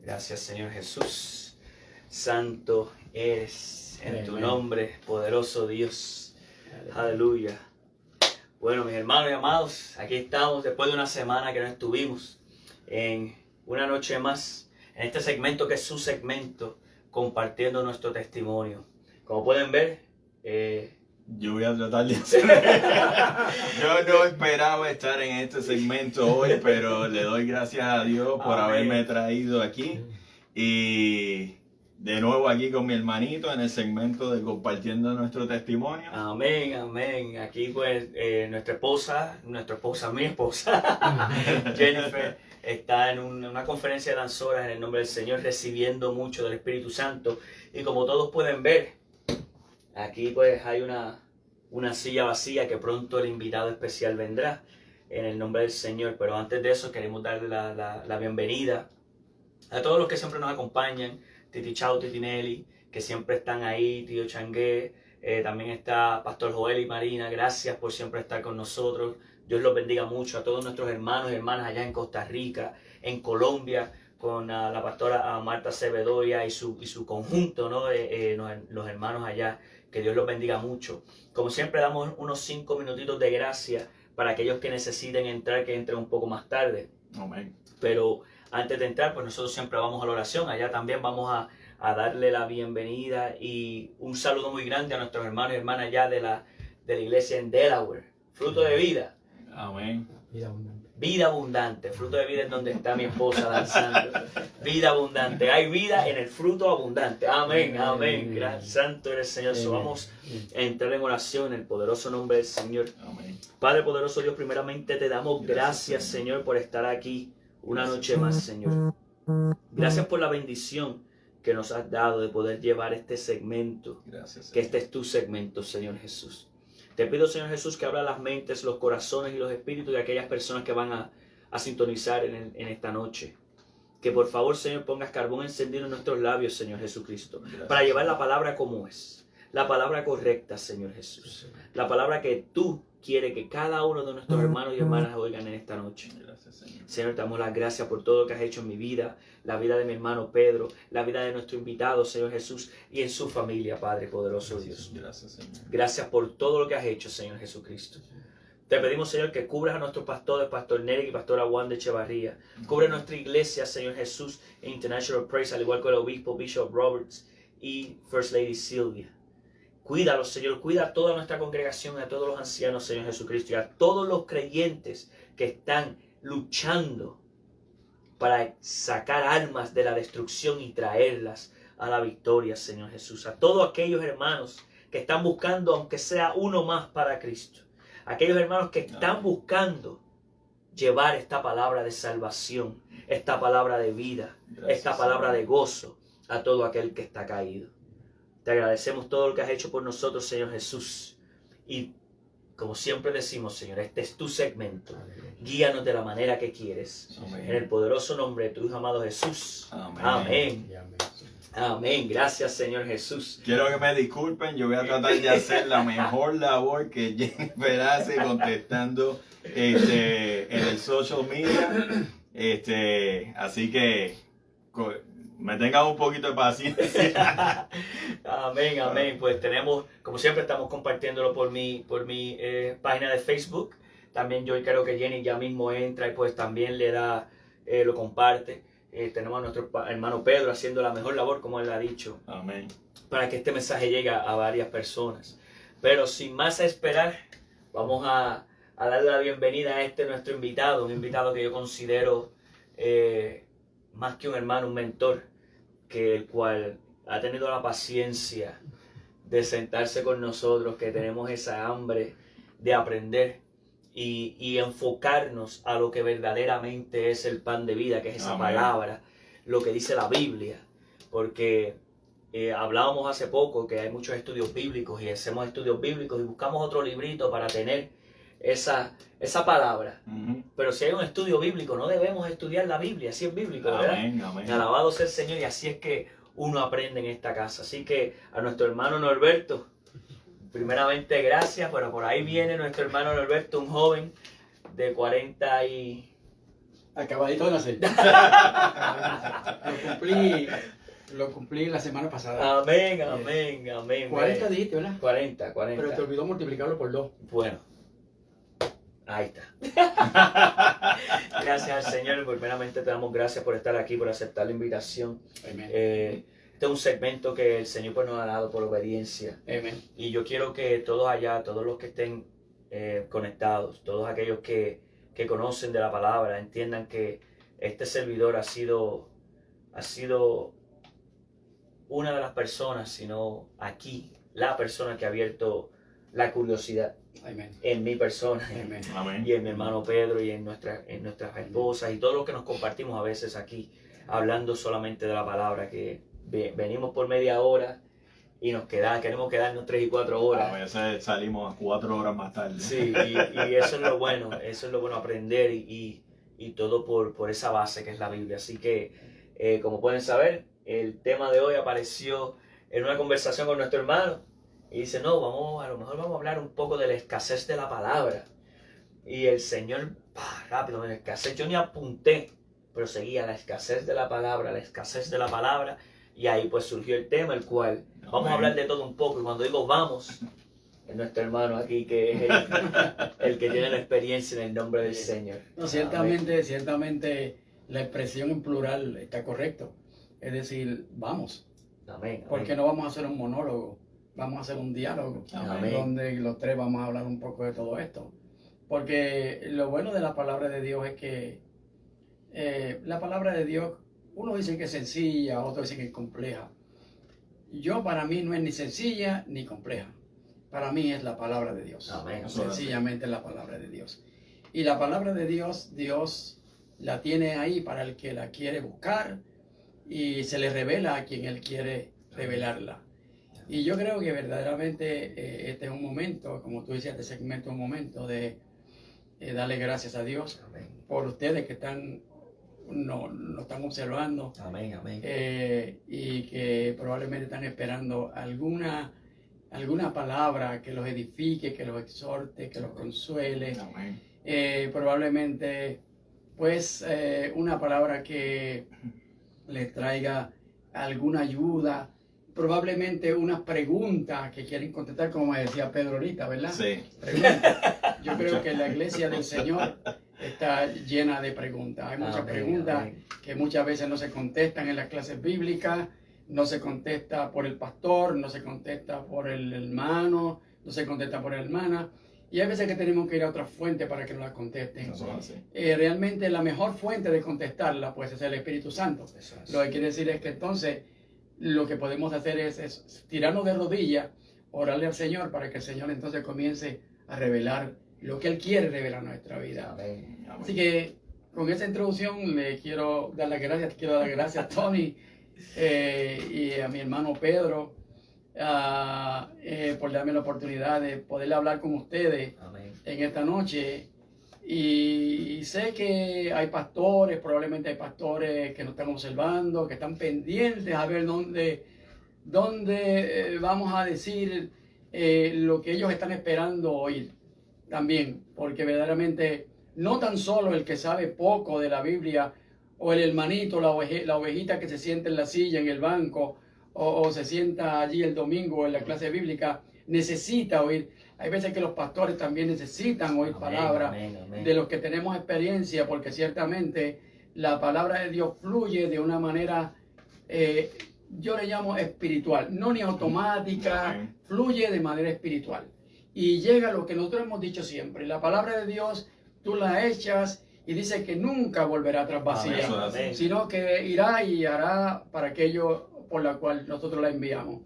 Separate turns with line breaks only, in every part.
Gracias, Señor Jesús. Santo eres en tu nombre, poderoso Dios. Aleluya. Bueno, mis hermanos y amados, aquí estamos después de una semana que no estuvimos, en una noche más, en este segmento que es su segmento, compartiendo nuestro testimonio. Como pueden ver,
yo voy a tratar de hacer. Yo no esperaba estar en este segmento hoy, pero le doy gracias a Dios por haberme traído aquí. Y de nuevo aquí con mi hermanito en el segmento de compartiendo nuestro testimonio.
Amén, amén. Aquí pues mi esposa, Jennifer, está en una conferencia de danzoras en el nombre del Señor, recibiendo mucho del Espíritu Santo. Y como todos pueden ver, aquí pues hay una silla vacía que pronto el invitado especial vendrá en el nombre del Señor. Pero antes de eso queremos darle la bienvenida a todos los que siempre nos acompañan. Titi Chau, Titi Nelly, que siempre están ahí, Tío Changué, también está Pastor Joel y Marina, gracias por siempre estar con nosotros. Dios los bendiga mucho a todos nuestros hermanos y hermanas allá en Costa Rica, en Colombia, con la pastora Marta Cebedoya y su conjunto, ¿no? Los hermanos allá, que Dios los bendiga mucho. Como siempre damos unos 5 minutitos de gracia para aquellos que necesiten entrar, que entren un poco más tarde.
Amén.
Pero antes de entrar, pues nosotros siempre vamos a la oración. Allá también vamos a darle la bienvenida y un saludo muy grande a nuestros hermanos y hermanas allá de la iglesia en Delaware. Fruto de vida.
Amén.
Vida abundante.
Vida abundante. Fruto de vida es donde está mi esposa danzando. Vida abundante. Hay vida en el fruto abundante. Amén, amén. Gracias, santo eres Señor. So, vamos a entrar en oración en el poderoso nombre del Señor.
Amén.
Padre poderoso Dios, primeramente te damos gracias, Señor, por estar aquí una noche más, Señor. Gracias por la bendición que nos has dado de poder llevar este segmento.
Gracias,
Que este es tu segmento, Señor Jesús. Te pido, Señor Jesús, que abra las mentes, los corazones y los espíritus de aquellas personas que van a sintonizar en esta noche. Que por favor, Señor, pongas carbón encendido en nuestros labios, Señor Jesucristo, para llevar la palabra como es. La palabra correcta, Señor Jesús. La palabra que tú quieres que cada uno de nuestros hermanos y hermanas oigan en esta noche.
Gracias, Señor.
Señor, te damos las gracias por todo lo que has hecho en mi vida, la vida de mi hermano Pedro, la vida de nuestro invitado, Señor Jesús, y en su familia, Padre poderoso Dios.
Gracias, Señor.
Gracias por todo lo que has hecho, Señor Jesucristo. Te pedimos, Señor, que cubras a nuestros pastores, Pastor Nery y Pastora Juan de Echevarría. Cubre nuestra iglesia, Señor Jesús, International Praise, al igual que el obispo Bishop Roberts y First Lady Sylvia. Cuídalos, Señor, cuida a toda nuestra congregación, a todos los ancianos, Señor Jesucristo, y a todos los creyentes que están luchando para sacar almas de la destrucción y traerlas a la victoria, Señor Jesús. A todos aquellos hermanos que están buscando, aunque sea uno más para Cristo. Aquellos hermanos que están buscando llevar esta palabra de salvación, esta palabra de vida, esta palabra de gozo a todo aquel que está caído. Te agradecemos todo lo que has hecho por nosotros, Señor Jesús. Y como siempre decimos, Señor, este es tu segmento. Guíanos de la manera que quieres.
Amén.
En el poderoso nombre de tu Hijo amado Jesús.
Amén.
Amén.
Amén.
Amén. Gracias, Señor Jesús.
Quiero que me disculpen, yo voy a tratar de hacer la mejor labor que Jennifer hace contestando en el social media. Así que me tengan un poquito de paciencia.
Amén, amén. Pues tenemos, como siempre, estamos compartiéndolo por mi página de Facebook. También yo creo que Jenny ya mismo entra y pues también le da, lo comparte. Tenemos a nuestro hermano Pedro haciendo la mejor labor, como él ha dicho,
Amén.
para que este mensaje llegue a varias personas. Pero sin más a esperar, vamos a darle la bienvenida a nuestro invitado, un invitado que yo considero más que un hermano, un mentor, que el cual ha tenido la paciencia de sentarse con nosotros, que tenemos esa hambre de aprender y enfocarnos a lo que verdaderamente es el pan de vida, que es esa
Amén.
palabra, lo que dice la Biblia. Porque hablábamos hace poco que hay muchos estudios bíblicos y hacemos estudios bíblicos y buscamos otro librito para tener esa palabra. Pero si hay un estudio bíblico, no debemos estudiar la Biblia, si es bíblico, ¿verdad?
Amén, amén.
Alabado sea el Señor, y así es que uno aprende en esta casa. Así que a nuestro hermano Norberto, primeramente gracias, pero por ahí viene nuestro hermano Norberto, un joven de 40 y
Acabadito de nacer. Lo cumplí la semana pasada.
Amén, amén, amén.
40 dijiste, ¿verdad?
40, 40.
Pero te olvidó multiplicarlo por 2.
Bueno, ahí está. Gracias al Señor. Primeramente te damos gracias por estar aquí, por aceptar la invitación.
Amén.
Este es un segmento que el Señor pues, nos ha dado por obediencia.
Amén.
Y yo quiero que todos allá, todos los que estén conectados, todos aquellos que conocen de la palabra, entiendan que este servidor ha sido una de las personas, sino aquí, la persona que ha abierto la curiosidad
Amén.
en mi persona.
Amén.
Amén.
Y en mi hermano Pedro y en nuestras esposas y todo lo que nos compartimos a veces aquí, hablando solamente de la palabra, que venimos por media hora y queremos quedarnos 3 y 4 horas.
A veces salimos 4 horas más tarde.
Sí, y eso es lo bueno, aprender y todo por esa base que es la Biblia. Así que, como pueden saber, el tema de hoy apareció en una conversación con nuestro hermano y dice, no, a lo mejor vamos a hablar un poco de la escasez de la palabra. Y el Señor, rápido, la escasez, yo ni apunté, pero seguía la escasez de la palabra, y ahí pues surgió el tema, el cual vamos a hablar de todo un poco, y cuando digo vamos, es nuestro hermano aquí que es el que tiene la experiencia en el nombre del Señor.
No, ciertamente la expresión en plural está correcto. Es decir, vamos.
Amén.
Porque no vamos a hacer un monólogo, vamos a hacer un diálogo.
Amén.
Donde los tres vamos a hablar un poco de todo esto. Porque lo bueno de la palabra de Dios es que la palabra de Dios, uno dice que es sencilla, otro dice que es compleja. Para mí no es ni sencilla ni compleja. Para mí es la palabra de Dios.
Amén.
Sencillamente la palabra de Dios. Y la palabra de Dios, Dios la tiene ahí para el que la quiere buscar y se le revela a quien Él quiere revelarla. Y yo creo que verdaderamente este es un momento, como tú decías, este segmento es un momento de darle gracias a Dios por ustedes que nos están observando.
Amén, amén.
Y que probablemente están esperando alguna palabra que los edifique, que los exhorte, que los consuele.
Amén.
Probablemente pues una palabra que les traiga alguna ayuda, probablemente unas preguntas que quieren contestar, como me decía Pedro ahorita, ¿verdad?
Sí.
Yo creo que la iglesia del Señor está llena de preguntas. Hay muchas preguntas que muchas veces no se contestan en las clases bíblicas, no se contesta por el pastor, no se contesta por el hermano, no se contesta por la hermana. Y hay veces que tenemos que ir a otra fuente para que nos la contesten. Realmente la mejor fuente de contestarla pues es el Espíritu Santo. Lo que quiere decir es que entonces lo que podemos hacer es tirarnos de rodillas, orarle al Señor para que el Señor entonces comience a revelar lo que Él quiere revelar en nuestra vida.
Amén.
Así que con esa introducción le quiero dar las gracias, a Tony y a mi hermano Pedro por darme la oportunidad de poder hablar con ustedes en esta noche. Y sé que hay pastores, probablemente hay pastores que nos están observando, que están pendientes a ver dónde vamos a decir lo que ellos están esperando oír también, porque verdaderamente no tan solo el que sabe poco de la Biblia o el hermanito, la ovejita que se sienta en la silla, en el banco, o se sienta allí el domingo en la clase bíblica, necesita oír. Hay veces que los pastores también necesitan oír palabras de los que tenemos experiencia, porque ciertamente la palabra de Dios fluye de una manera, yo le llamo espiritual, no ni automática, fluye de manera espiritual. Y llega lo que nosotros hemos dicho siempre, la palabra de Dios tú la echas y dice que nunca volverá atrás vacía, sino que irá y hará para aquello por la cual nosotros la enviamos.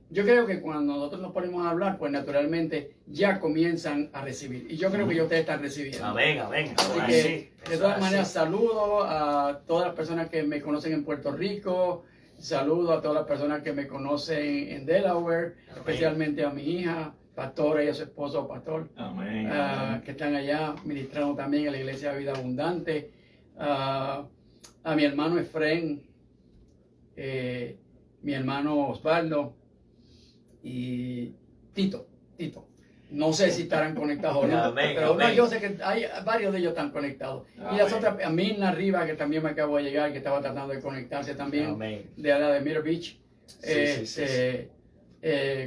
Yo creo que cuando nosotros nos ponemos a hablar, pues naturalmente ya comienzan a recibir. Y yo creo que ya ustedes están recibiendo.
Amén, amén.
Así que, de todas maneras, saludo a todas las personas que me conocen en Puerto Rico. Saludo a todas las personas que me conocen en Delaware, especialmente a mi hija, pastora, y a su esposo, pastor, que están allá ministrando también en la Iglesia de Vida Abundante. A mi hermano Efren, mi hermano Osvaldo y Tito. No sé si estarán conectados o no,
Amén,
pero no,
amén.
yo sé que hay varios de ellos están conectados. Y las
Amén.
otras, a Mirna Arriba, que también me acabo de llegar, que estaba tratando de conectarse también,
Amén.
de la de Mirror Beach.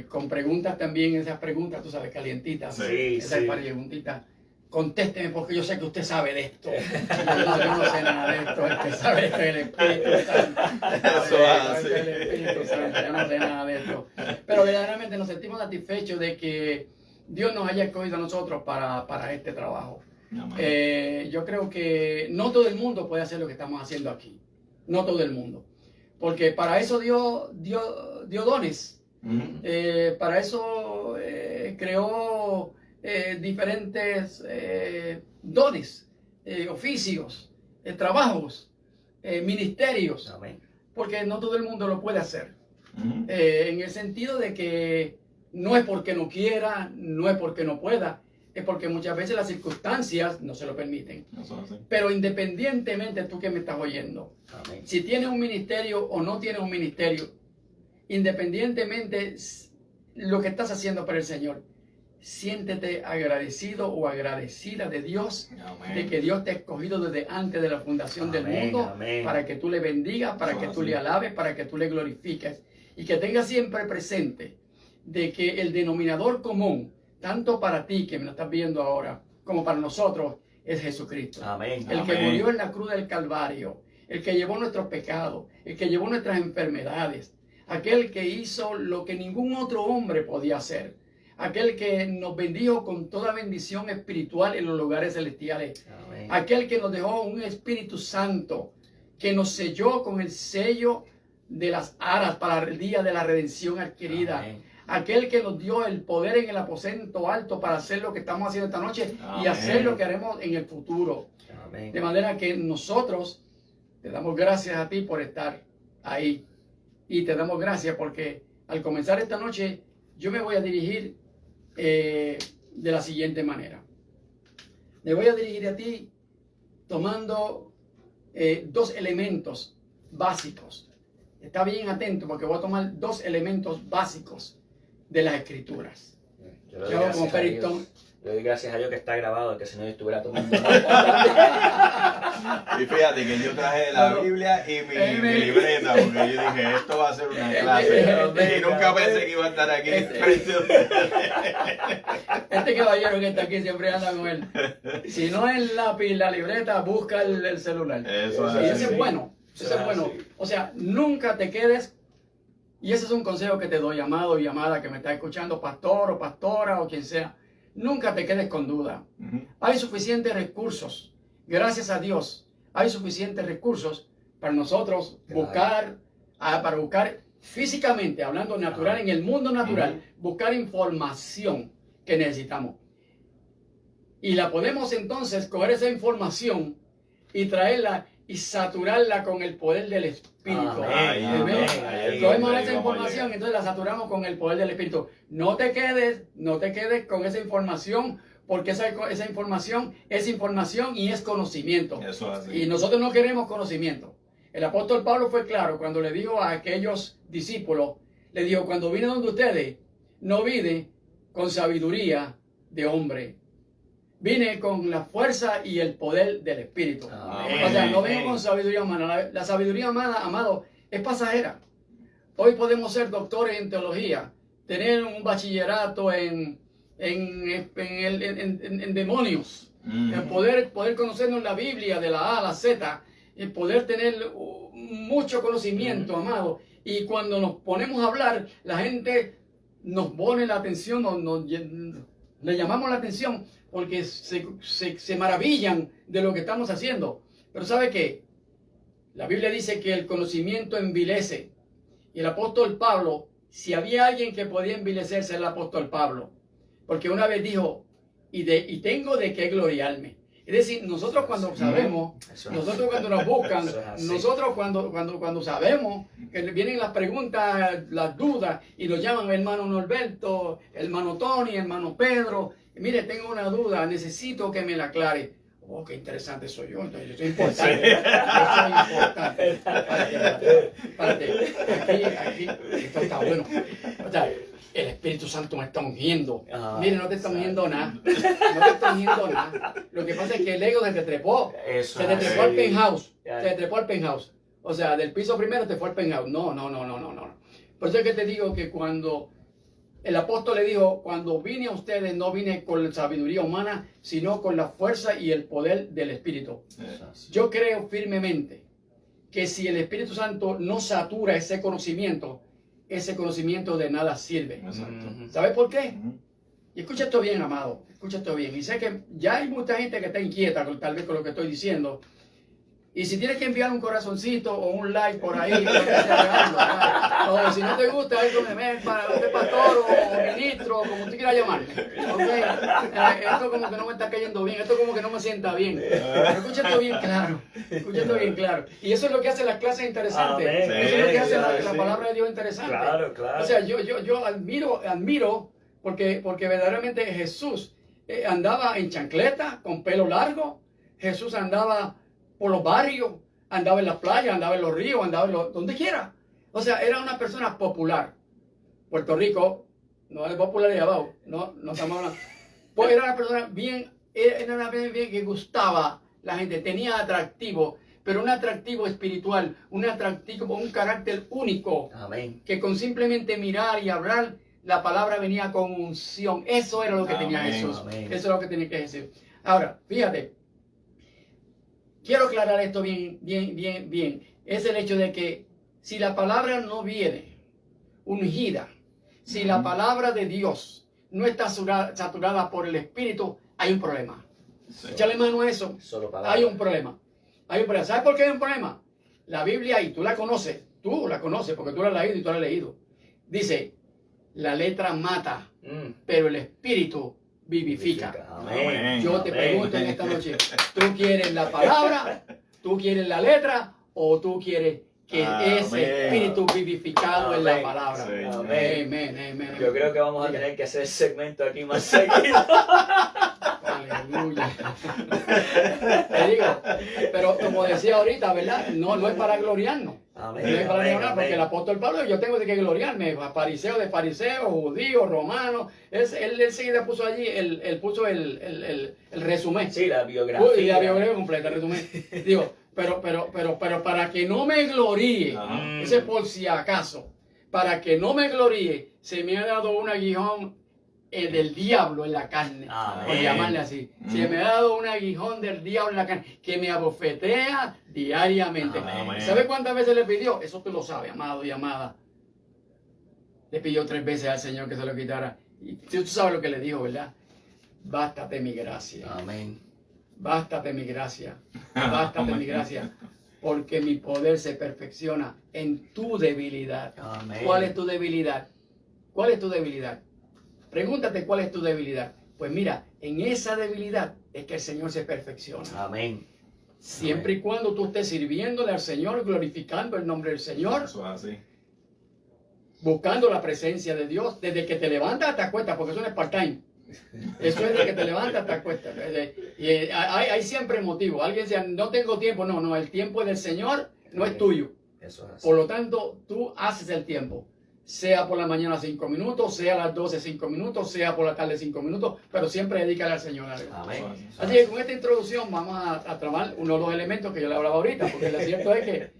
Con preguntas también, esas preguntas, tú sabes, calientitas.
Sí,
Esas
sí.
preguntitas. Contésteme porque yo sé que usted sabe de esto. Yo no sé nada de esto. El que sabe esto es el Espíritu Santo.
Eso
Es el Espíritu Santo. Yo no sé nada de esto. Pero verdaderamente nos sentimos satisfechos de que Dios nos haya escogido a nosotros para este trabajo.
Amén.
Yo creo que no todo el mundo puede hacer lo que estamos haciendo aquí. No todo el mundo. Porque para eso dio dones.
Ujú.
Para eso creó diferentes dones, oficios, trabajos, ministerios,
Amén.
porque no todo el mundo lo puede hacer.
Ujú.
En el sentido de que no es porque no quiera, no es porque no pueda, es porque muchas veces las circunstancias no se lo permiten.
Eso es así.
Pero independientemente, tú que me estás oyendo,
Amén.
si tienes un ministerio o no tienes un ministerio, independientemente lo que estás haciendo para el Señor, siéntete agradecido o agradecida de Dios,
Amén.
de que Dios te ha escogido desde antes de la fundación del
Amén,
mundo,
amén.
para que tú le bendigas, para
Eso
que
es
tú
así.
le alabes, para que tú le glorifiques, y que tengas siempre presente de que el denominador común, tanto para ti que me lo estás viendo ahora, como para nosotros, es Jesucristo.
Amén.
El que
Amén.
murió en la cruz del Calvario, el que llevó nuestros pecados, el que llevó nuestras enfermedades, aquel que hizo lo que ningún otro hombre podía hacer, aquel que nos bendijo con toda bendición espiritual en los lugares celestiales,
Amén.
aquel que nos dejó un Espíritu Santo, que nos selló con el sello de las aras para el día de la redención adquirida.
Amén.
Aquel que nos dio el poder en el aposento alto para hacer lo que estamos haciendo esta noche y
Amén.
hacer lo que haremos en el futuro.
Amén.
De manera que nosotros te damos gracias a ti por estar ahí. Y te damos gracias porque al comenzar esta noche yo me voy a dirigir de la siguiente manera. Me voy a dirigir a ti tomando dos elementos básicos. Está bien atento porque voy a tomar dos elementos básicos de las Escrituras.
Yo le doy
Yo
gracias
como
a
Peristón.
Dios. Le doy gracias a Dios que está grabado, que si no yo estuviera tomando.
Y fíjate que yo traje la Biblia y mi libreta, porque yo dije, esto va a ser una clase. Y nunca pensé que iba a estar aquí.
Este caballero que está aquí siempre anda con él. Si no es el lápiz, la libreta, busca el celular.
Eso es
Y
así.
ese es bueno. Ese es bueno. O sea, nunca te quedes. Y ese es un consejo que te doy, amado y amada que me está escuchando, pastor o pastora o quien sea. Nunca te quedes con duda.
Ujú.
Hay suficientes recursos. Gracias a Dios, hay suficientes recursos para nosotros buscar, para buscar físicamente, hablando natural, en el mundo natural, buscar información que necesitamos. Y la podemos entonces coger esa información y traerla y saturarla con el poder del Espíritu.
Amén,
Amén.
amén.
Cogemos
Ahí
esa
vamos a
información,
llegar.
entonces la saturamos con el poder del Espíritu. No te quedes con esa información, porque esa información es información y es conocimiento.
Eso es así.
Y nosotros no queremos conocimiento. El apóstol Pablo fue claro cuando le dijo a aquellos discípulos, le dijo, cuando vine donde ustedes, no vine con sabiduría de hombre. Vine con la fuerza y el poder del Espíritu.
Amén.
O sea, no vengo
Amén.
con sabiduría humana. La sabiduría humana, amado, es pasajera. Hoy podemos ser doctores en teología, tener un bachillerato en demonios, poder conocernos la Biblia de la A a la Z, poder tener mucho conocimiento, amado. Y cuando nos ponemos a hablar, la gente nos pone la atención, le llamamos la atención porque se maravillan de lo que estamos haciendo. Pero ¿sabe qué? La Biblia dice que el conocimiento envilece. Y el apóstol Pablo, si había alguien que podía envilecerse, era el apóstol Pablo. Porque una vez dijo, y tengo de qué gloriarme. Es decir, nosotros cuando sabemos,
Eso es
nosotros cuando nos buscan,
Eso es así.
nosotros cuando sabemos que vienen las preguntas, las dudas, y nos llaman hermano Norberto, hermano Tony, hermano Pedro, mire, tengo una duda, necesito que me la aclare. Oh, qué interesante soy yo. Entonces, yo soy importante. Yo soy importante. Espérate. Aquí, esto está bueno. O sea, el Espíritu Santo me está ungiendo. Mire, no te está ungiendo nada. No te está ungiendo nada. Lo que pasa es que el ego se te trepó. Se te trepó al penthouse. Se te trepó al penthouse. O sea, del piso primero te fue al penthouse. No. Por eso es que te digo que cuando el apóstol le dijo, cuando vine a ustedes no vine con sabiduría humana, sino con la fuerza y el poder del Espíritu. Yo creo firmemente que si el Espíritu Santo no satura ese conocimiento de nada sirve. ¿Sabes por qué? Y escucha esto bien, amado. Escucha esto bien. Y sé que ya hay mucha gente que está inquieta tal vez con lo que estoy diciendo. Y si tienes que enviar un corazoncito o un like por ahí, o si no te gusta, para usted pastor o ministro, como tú quieras llamarme. ¿Okay? Esto como que no me está cayendo bien, esto como que no me sienta bien. Pero escucha esto bien claro, escucha esto bien claro. Y eso es lo que hace las clases interesantes. Eso es lo que hace la palabra de Dios interesante.
Claro.
O sea, yo admiro porque verdaderamente Jesús andaba en chancleta, con pelo largo. Jesús andaba por los barrios, andaba en la playa, andaba en los ríos, andaba donde quiera. O sea, era una persona popular. Puerto Rico no es popular de abajo, no estamos hablando. Pues era una persona bien que gustaba la gente, tenía atractivo, pero un atractivo espiritual, un atractivo, un carácter único.
Amén.
Que con simplemente mirar y hablar, la palabra venía con unción. Eso era lo que tenía Jesús.
Amén.
Eso es lo que tenía que decir. Ahora, fíjate. Quiero aclarar esto bien. Es el hecho de que si la palabra no viene ungida, si la palabra de Dios no está saturada por el Espíritu, hay un problema. Sí. Échale mano a eso. Hay un problema. ¿Sabes por qué hay un problema? La Biblia, y tú la conoces porque tú la has leído y tú la has leído. Dice, la letra mata, pero el Espíritu vivifica.
Amén.
Yo te pregunto en esta noche, ¿tú quieres la palabra? ¿Tú quieres la letra? ¿O tú quieres que ese espíritu vivificado en la palabra?
Sí.
Amén.
Yo creo que vamos a tener que hacer el segmento aquí más seguido.
Aleluya. Te digo, pero como decía ahorita, ¿verdad? No es para gloriarnos.
Amén.
No es para gloriarnos, porque el apóstol Pablo, yo tengo que gloriarme, fariseo de fariseos, judío, romano. Él enseguida puso allí, él puso el resumen.
Sí, la biografía.
Y la biografía completa, el resumen. Digo, pero para que no me gloríe, ese por si acaso, para que no me gloríe, se me ha dado un aguijón del diablo en la carne, por llamarle así. Se me ha dado un aguijón del diablo en la carne que me abofetea diariamente. ¿Sabe cuántas veces le pidió? Eso tú lo sabes, amado y amada. Le pidió 3 veces al Señor que se lo quitara. Y tú sabes lo que le dijo, ¿verdad? Bástate mi gracia.
Amén.
Bástate mi gracia. Bástate mi gracia. Porque mi poder se perfecciona en tu debilidad.
Amén.
¿Cuál es tu debilidad? ¿Cuál es tu debilidad? Pregúntate cuál es tu debilidad. Pues mira, en esa debilidad es que el Señor se perfecciona.
Amén.
Siempre y cuando tú estés sirviéndole al Señor, glorificando el nombre del Señor.
Eso es así.
Buscando la presencia de Dios, desde que te levantas hasta acuestas, porque eso no es part-time. Eso es de que te levantas hasta acuestas. Y hay siempre motivo. Alguien dice, no tengo tiempo. No, el tiempo es del Señor, no es tuyo.
Eso es así.
Por lo tanto, tú haces el tiempo. Sea por la mañana 5 minutos, sea a las 12 5 minutos, sea por la tarde 5 minutos, pero siempre dedícale al Señor algo.
Amén.
Así que con esta introducción vamos a trabajar uno de los elementos que yo le hablaba ahorita, porque lo cierto es que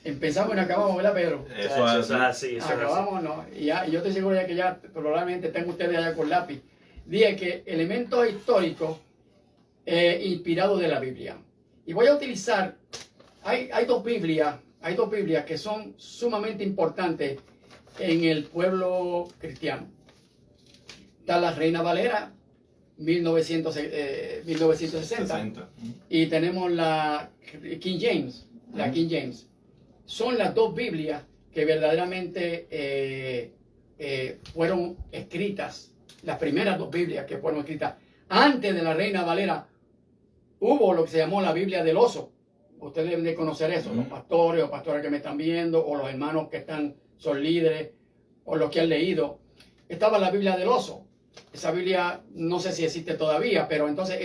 empezamos y no acabamos, ¿verdad, Pedro?
Eso es
así. Acabamos, ¿no? Y yo estoy seguro ya que ya probablemente tengo ustedes allá con lápiz. Dije que elementos históricos inspirados de la Biblia. Y voy a utilizar, hay dos Biblias que son sumamente importantes en el pueblo cristiano. Está la Reina Valera, 1960, y tenemos la King James, Son las dos Biblias que verdaderamente fueron escritas, las primeras dos Biblias que fueron escritas. Antes de la Reina Valera hubo lo que se llamó la Biblia del Oso. Ustedes deben de conocer eso, los pastores o pastoras que me están viendo, o los hermanos que son líderes, o los que han leído. Estaba la Biblia del Oso. Esa Biblia no sé si existe todavía, pero entonces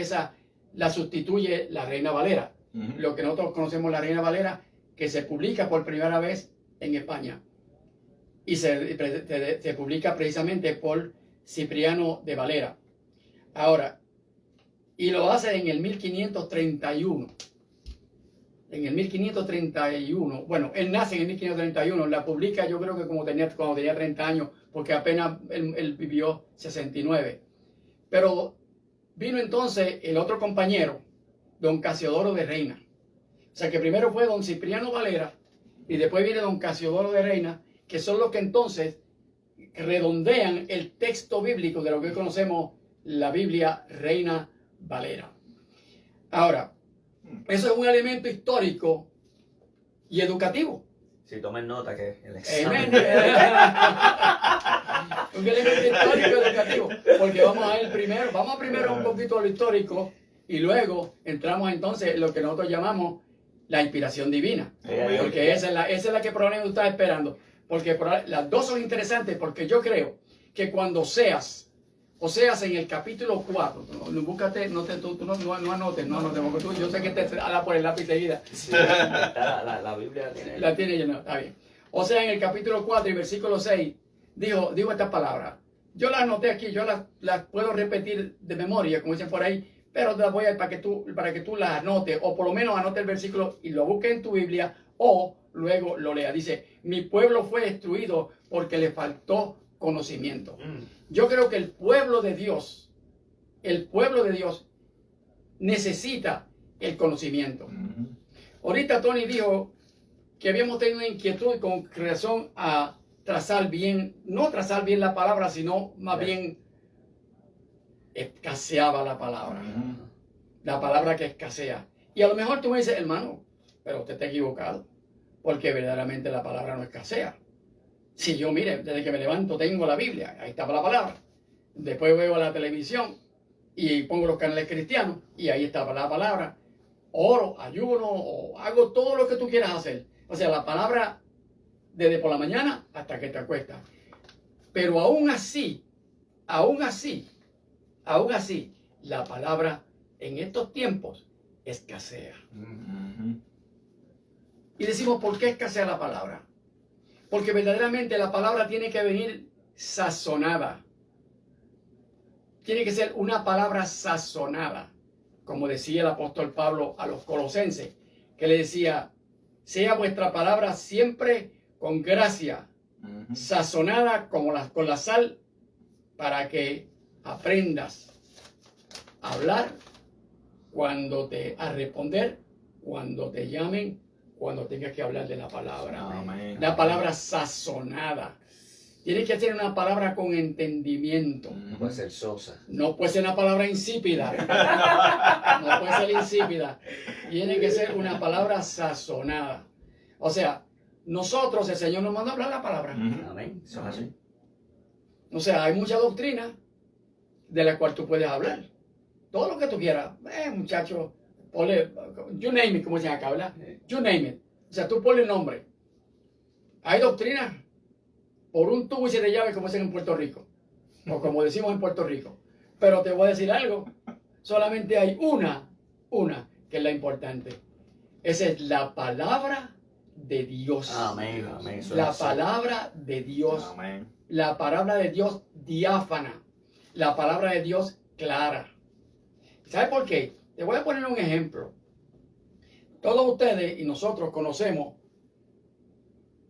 la sustituye la Reina Valera.
Ujú.
Lo que nosotros conocemos la Reina Valera, que se publica por primera vez en España. Y se publica precisamente por Cipriano de Valera. Ahora, y lo hace en el 1531. En el 1531, bueno, él nace en el 1531, la publica yo creo que cuando tenía 30 años, porque apenas él vivió 69. Pero vino entonces el otro compañero, don Casiodoro de Reina. O sea que primero fue don Cipriano Valera y después viene don Casiodoro de Reina, que son los que entonces redondean el texto bíblico de lo que hoy conocemos la Biblia Reina Valera. Ahora, eso es un elemento histórico y educativo.
Si tomen nota que el
Amen.
examen...
Un elemento histórico y educativo. Porque vamos primero un poquito a lo histórico y luego entramos entonces en lo que nosotros llamamos la inspiración divina. Porque esa es la que probablemente usted está esperando. Porque las dos son interesantes porque yo creo que cuando Oseas en el capítulo 4, búscate, no anotes, porque yo sé que te habla por el lápiz seguida.
Sí, la Biblia tiene...
La tiene llena, está bien. Oseas en el capítulo 4 y versículo 6 dijo estas palabras. Yo las anoté aquí, yo las puedo repetir de memoria, como dicen por ahí, pero te las voy a para que tú las anotes, o por lo menos anote el versículo y lo busques en tu Biblia, o luego lo lea. Dice, mi pueblo fue destruido porque le faltó conocimiento. Yo creo que el pueblo de Dios necesita el conocimiento.
Ujú.
Ahorita Tony dijo que habíamos tenido una inquietud con relación a no trazar bien la palabra, sino más bien escaseaba la palabra.
Ujú.
La palabra que escasea. Y a lo mejor tú me dices, hermano, pero usted está equivocado, porque verdaderamente la palabra no escasea. Si yo, mire, desde que me levanto tengo la Biblia, ahí está la palabra. Después veo la televisión y pongo los canales cristianos y ahí está la palabra. Oro, ayuno, o hago todo lo que tú quieras hacer. O sea, la palabra desde por la mañana hasta que te acuestas. Pero aún así, la palabra en estos tiempos escasea.
Ujú.
Y decimos, ¿por qué escasea la palabra? Porque verdaderamente la palabra tiene que venir sazonada. Tiene que ser una palabra sazonada. Como decía el apóstol Pablo a los colosenses, que le decía, sea vuestra palabra siempre con gracia,
Ujú.
sazonada con la sal, para que aprendas a hablar a responder cuando te llamen, cuando tengas que hablar de la palabra.
Amén.
La palabra sazonada. Tiene que ser una palabra con entendimiento.
No puede ser sosa.
No puede ser una palabra insípida. No puede ser insípida. Tiene que ser una palabra sazonada. O sea, nosotros, el Señor nos manda a hablar la palabra.
Ujú.
Amén. Eso es así.
O sea, hay mucha doctrina de la cual tú puedes hablar. Todo lo que tú quieras. Muchacho, ponle, you name it, como dicen acá, ¿verdad? You name it. O sea, tú ponle nombre. Hay doctrina por un tubo y siete llaves, como dicen en Puerto Rico. O como decimos en Puerto Rico. Pero te voy a decir algo. Solamente hay una que es la importante. Esa es la palabra de Dios.
Amén. Amén. Eso es
La
así.
palabra de Dios.
Amén.
La palabra de Dios diáfana. La palabra de Dios clara. ¿Sabe por qué? Te voy a poner un ejemplo. Todos ustedes y nosotros conocemos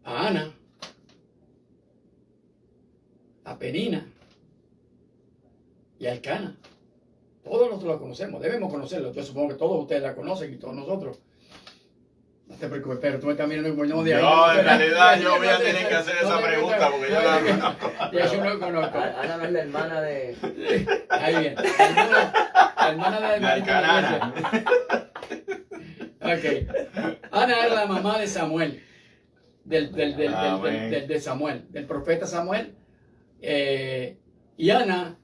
a Ana, a Penina y a Elcana. Todos nosotros la conocemos, debemos conocerlo. Yo supongo que todos ustedes la conocen y todos nosotros. No te preocupes, pero tú me estás mirando como no de ahí.
No, en realidad yo voy a tener que hacer esa pregunta porque yo la conozco.
Yo no conozco.
Ana no es la hermana de...
Ahí bien. La hermana de
La Alcanana.
Ok. Ana era la mamá de Samuel. De Samuel, del profeta Samuel. Y Ana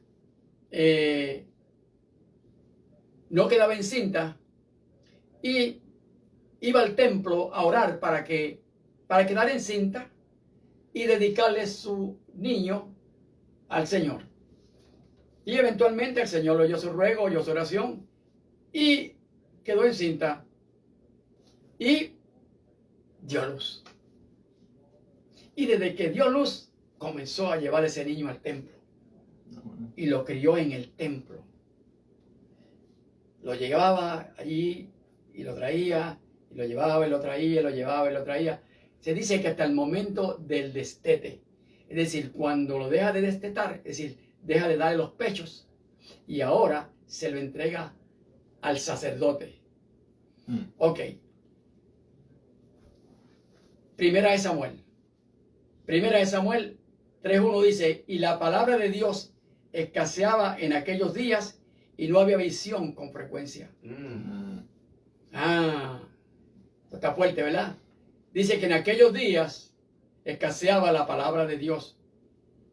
no quedaba encinta y iba al templo a orar para quedar encinta y dedicarle su niño al Señor. Y eventualmente el Señor oyó su ruego, oyó su oración y quedó encinta y dio a luz. Y desde que dio a luz, comenzó a llevar a ese niño al templo y lo crió en el templo. Lo llevaba allí y lo traía, y lo llevaba y lo traía, y lo llevaba y lo traía. Se dice que hasta el momento del destete, es decir, cuando lo deja de destetar, es decir, deja de darle los pechos, y ahora se lo entrega al sacerdote. Ok. Primera de Samuel 3:1 dice, y la palabra de Dios escaseaba en aquellos días y no había visión con frecuencia. Está fuerte, ¿verdad? Dice que en aquellos días escaseaba la palabra de Dios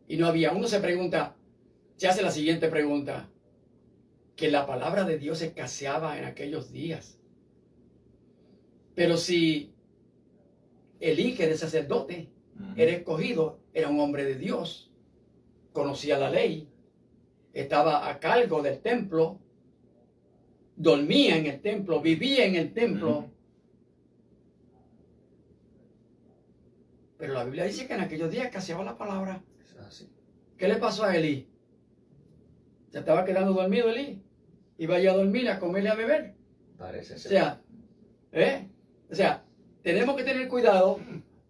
y no había. Uno se pregunta, se hace la siguiente pregunta, que la palabra de Dios escaseaba en aquellos días. Pero si Elí, que era sacerdote, era escogido, era un hombre de Dios, conocía la ley, estaba a cargo del templo, dormía en el templo, vivía en el templo. Pero la Biblia dice que en aquellos días escaseaba la palabra. ¿Qué le pasó a Elí? ¿Se estaba quedando dormido Elí? ¿Iba ya a dormir, a comer y a beber?
Parece ser.
O sea, tenemos que tener cuidado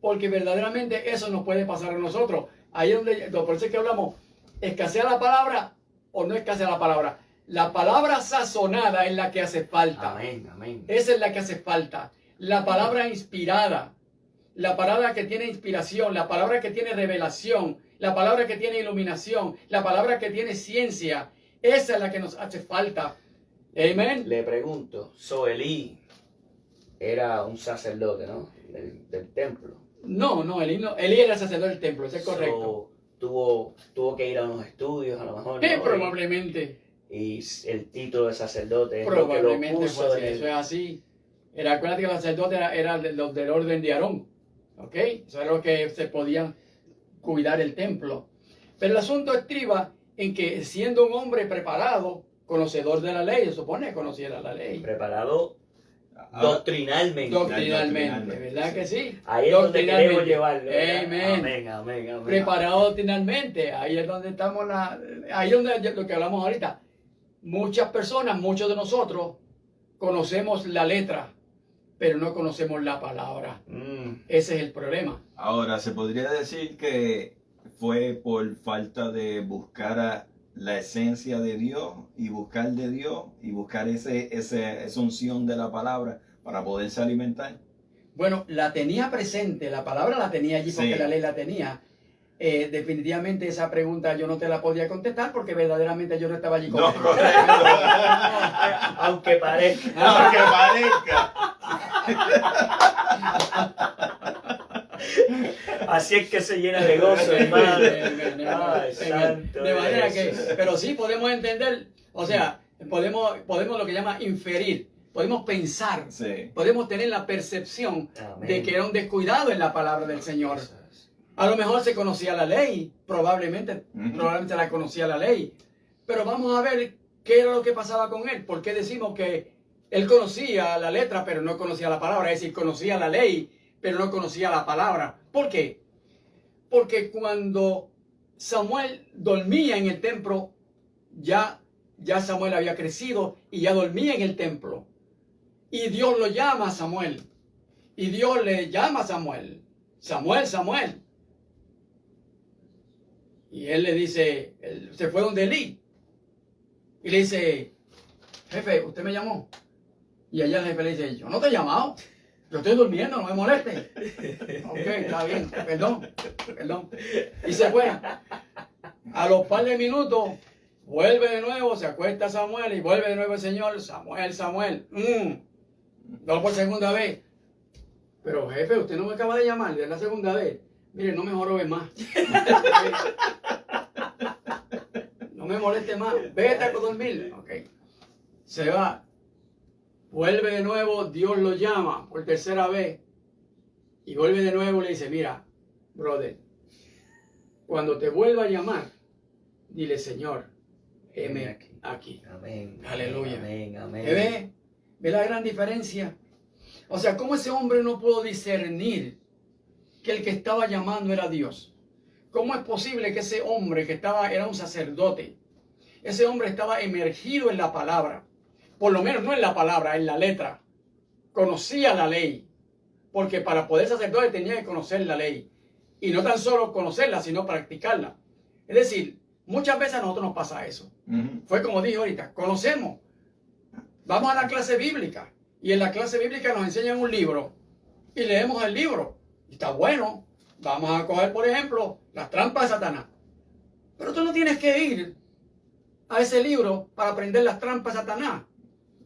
porque verdaderamente eso nos puede pasar a nosotros. Ahí es donde, por eso es que hablamos, ¿escasea la palabra o no escasea la palabra? La palabra sazonada es la que hace falta.
Amén, amén.
Esa es la que hace falta. La palabra inspirada, la palabra que tiene inspiración, la palabra que tiene revelación, la palabra que tiene iluminación, la palabra que tiene ciencia, esa es la que nos hace falta. Amén.
Le pregunto, Elí era un sacerdote, ¿no? Del templo.
No, Elí era sacerdote del templo, eso es correcto.
Tuvo que ir a unos estudios, a lo mejor, ¿no?
Probablemente.
Y el título de sacerdote es
probablemente
lo que lo puso
fue así, eso es así. Acuérdate que los sacerdotes eran los del orden de Aarón, ¿ok? Eso era lo que se podían cuidar el templo. Pero el asunto estriba en que siendo un hombre preparado, conocedor de la ley, se supone que conociera la ley.
Preparado doctrinalmente,
¿verdad que sí?
Ahí es donde queremos llevarlo.
Amén.
Amén.
Preparado doctrinalmente, ahí es donde estamos, ahí es donde lo que hablamos ahorita. Muchas personas, muchos de nosotros, conocemos la letra, pero no conocemos la palabra. Ese es el problema.
Ahora, se podría decir que fue por falta de buscar la esencia de Dios y buscar de Dios y buscar esa unción de la palabra para poderse alimentar.
Bueno, la tenía presente, la palabra la tenía allí porque
Sí.
la ley la tenía. Definitivamente esa pregunta yo no te la podía contestar porque verdaderamente yo no estaba allí con
No,
él.
correcto.
Aunque parezca.
Aunque parezca.
Así es que se llena de gozo, hermano. Ay, santo.
De manera que,
Jesús.
pero sí podemos entender, o sea, podemos lo que llama inferir, podemos pensar,
Sí.
podemos tener la percepción
Amén.
de que era un descuidado en la palabra del Señor. A lo mejor se conocía la ley, probablemente la conocía la ley, pero vamos a ver qué era lo que pasaba con él. ¿Por qué decimos que él conocía la letra, pero no conocía la palabra? Es decir, conocía la ley, pero no conocía la palabra. ¿Por qué? Porque cuando Samuel dormía en el templo, ya Samuel había crecido y ya dormía en el templo. Y Dios lo llama a Samuel. Y Dios le llama a Samuel. Samuel. Y él le dice, se fue donde Elí. Y le dice, jefe, ¿usted me llamó? Y allá el jefe le dice, yo no te he llamado. Yo estoy durmiendo, no me moleste. Ok, está bien, perdón. Y se fue. A los par de minutos, vuelve de nuevo, se acuesta Samuel y vuelve de nuevo el Señor. Samuel. No por segunda vez. Pero jefe, usted no me acaba de llamar, es la segunda vez. Mire, no me jorobe más. No me moleste más. Vete a dormir. Ok. Se va. Vuelve de nuevo, Dios lo llama por tercera vez. Y vuelve de nuevo y le dice, mira, brother, cuando te vuelva a llamar, dile, Señor, heme aquí.
Amén.
Aleluya.
Amén, amén.
¿Ve la gran diferencia? O sea, ¿cómo ese hombre no pudo discernir que el que estaba llamando era Dios? ¿Cómo es posible que ese hombre que era un sacerdote, ese hombre estaba emergido en la palabra? Por lo menos no en la palabra, en la letra. Conocía la ley. Porque para poder ser sacerdote tenía que conocer la ley. Y no tan solo conocerla, sino practicarla. Es decir, muchas veces a nosotros nos pasa eso. Fue como dije ahorita, conocemos. Vamos a la clase bíblica. Y en la clase bíblica nos enseñan un libro. Y leemos el libro. Y está bueno. Vamos a coger, por ejemplo, las trampas de Satanás. Pero tú no tienes que ir a ese libro para aprender las trampas de Satanás.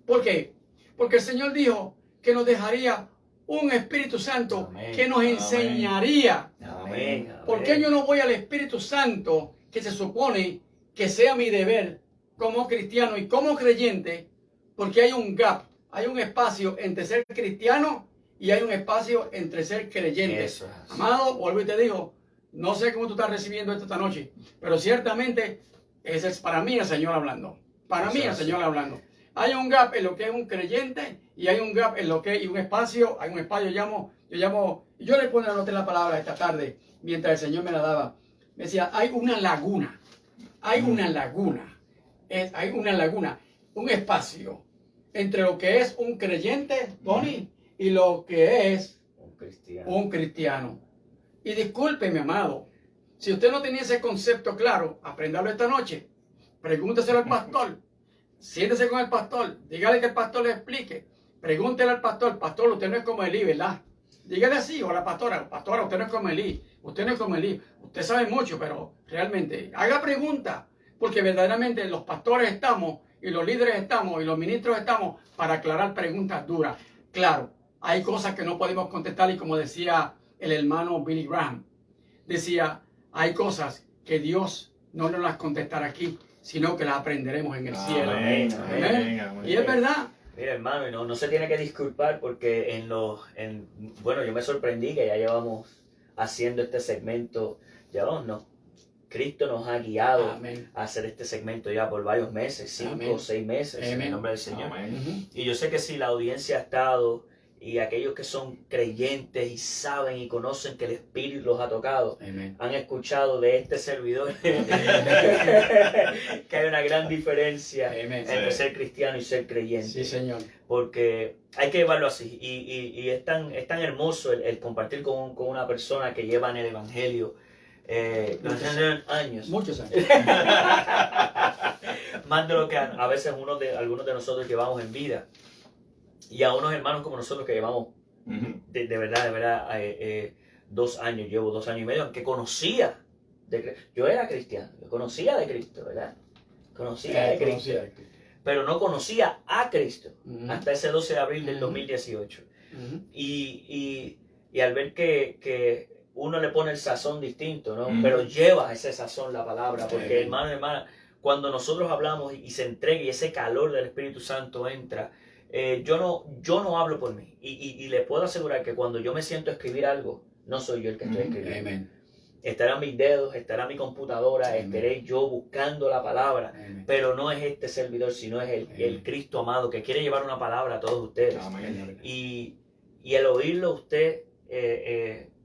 ¿Por qué? Porque el Señor dijo que nos dejaría un Espíritu Santo que nos enseñaría.
Amén.
¿Por qué yo no voy al Espíritu Santo que se supone que sea mi deber como cristiano y como creyente? Porque hay un gap, hay un espacio entre ser cristiano y hay un espacio entre ser creyente.
Eso es.
Amado, vuelvo y te digo, no sé cómo tú estás recibiendo esto esta noche, pero ciertamente ese es para mí el Señor hablando. Para mí el Señor hablando. Hay un gap en lo que es un creyente y hay un gap en lo que es un espacio. Hay un espacio, yo le puse la palabra esta tarde mientras el Señor me la daba. Me decía, hay una laguna. Hay una laguna. Hay una laguna, un espacio entre lo que es un creyente, Tony, y lo que es un cristiano. Y disculpe, mi amado, si usted no tenía ese concepto claro, apréndalo esta noche. Pregúnteselo al pastor. Siéntese con el pastor. Dígale que el pastor le explique. Pregúntele al pastor. Pastor, usted no es como Elí, ¿verdad? Dígale así, o a la pastora. Pastora, usted no es como Elí. Usted no es como Elí. Usted sabe mucho, pero realmente haga preguntas. Porque verdaderamente los pastores estamos, y los líderes estamos, y los ministros estamos para aclarar preguntas duras. Claro, hay cosas que no podemos contestar, y como decía el hermano Billy Graham, decía, hay cosas que Dios no nos las contestará aquí, sino que las aprenderemos en el cielo.
Amén,
Amén. Y es verdad.
Mira, hermano, y no se tiene que disculpar porque bueno, yo me sorprendí que ya llevamos haciendo este segmento, Cristo nos ha guiado a hacer este segmento ya por varios meses, 5 o 6 meses, en el nombre del Señor. Y yo sé que si la audiencia ha estado, y aquellos que son creyentes y saben y conocen que el Espíritu los ha tocado, han escuchado de este servidor que hay una gran diferencia entre ser cristiano y ser creyente.
Sí, Señor.
Porque hay que llevarlo así. Y es tan hermoso el compartir con una persona que lleva en el Evangelio años.
Muchos años.
Más de lo que a veces algunos de nosotros llevamos en vida. Y a unos hermanos como nosotros que llevamos de verdad 2 años, llevo 2 años y medio, que conocía, yo era cristiano, yo conocía de Cristo, ¿verdad? Conocía de Cristo, pero no conocía a Cristo hasta ese 12 de abril del 2018. Y al ver que uno le pone el sazón distinto, ¿no? Pero lleva ese sazón la palabra, porque hermano y hermana, cuando nosotros hablamos y se entrega y ese calor del Espíritu Santo entra, yo no hablo por mí. Y le puedo asegurar que cuando yo me siento a escribir algo, no soy yo el que estoy escribiendo. Estarán mis dedos, estará mi computadora, estaré yo buscando la palabra. Pero no es este servidor, sino es el Cristo amado que quiere llevar una palabra a todos ustedes. Y el oírlo usted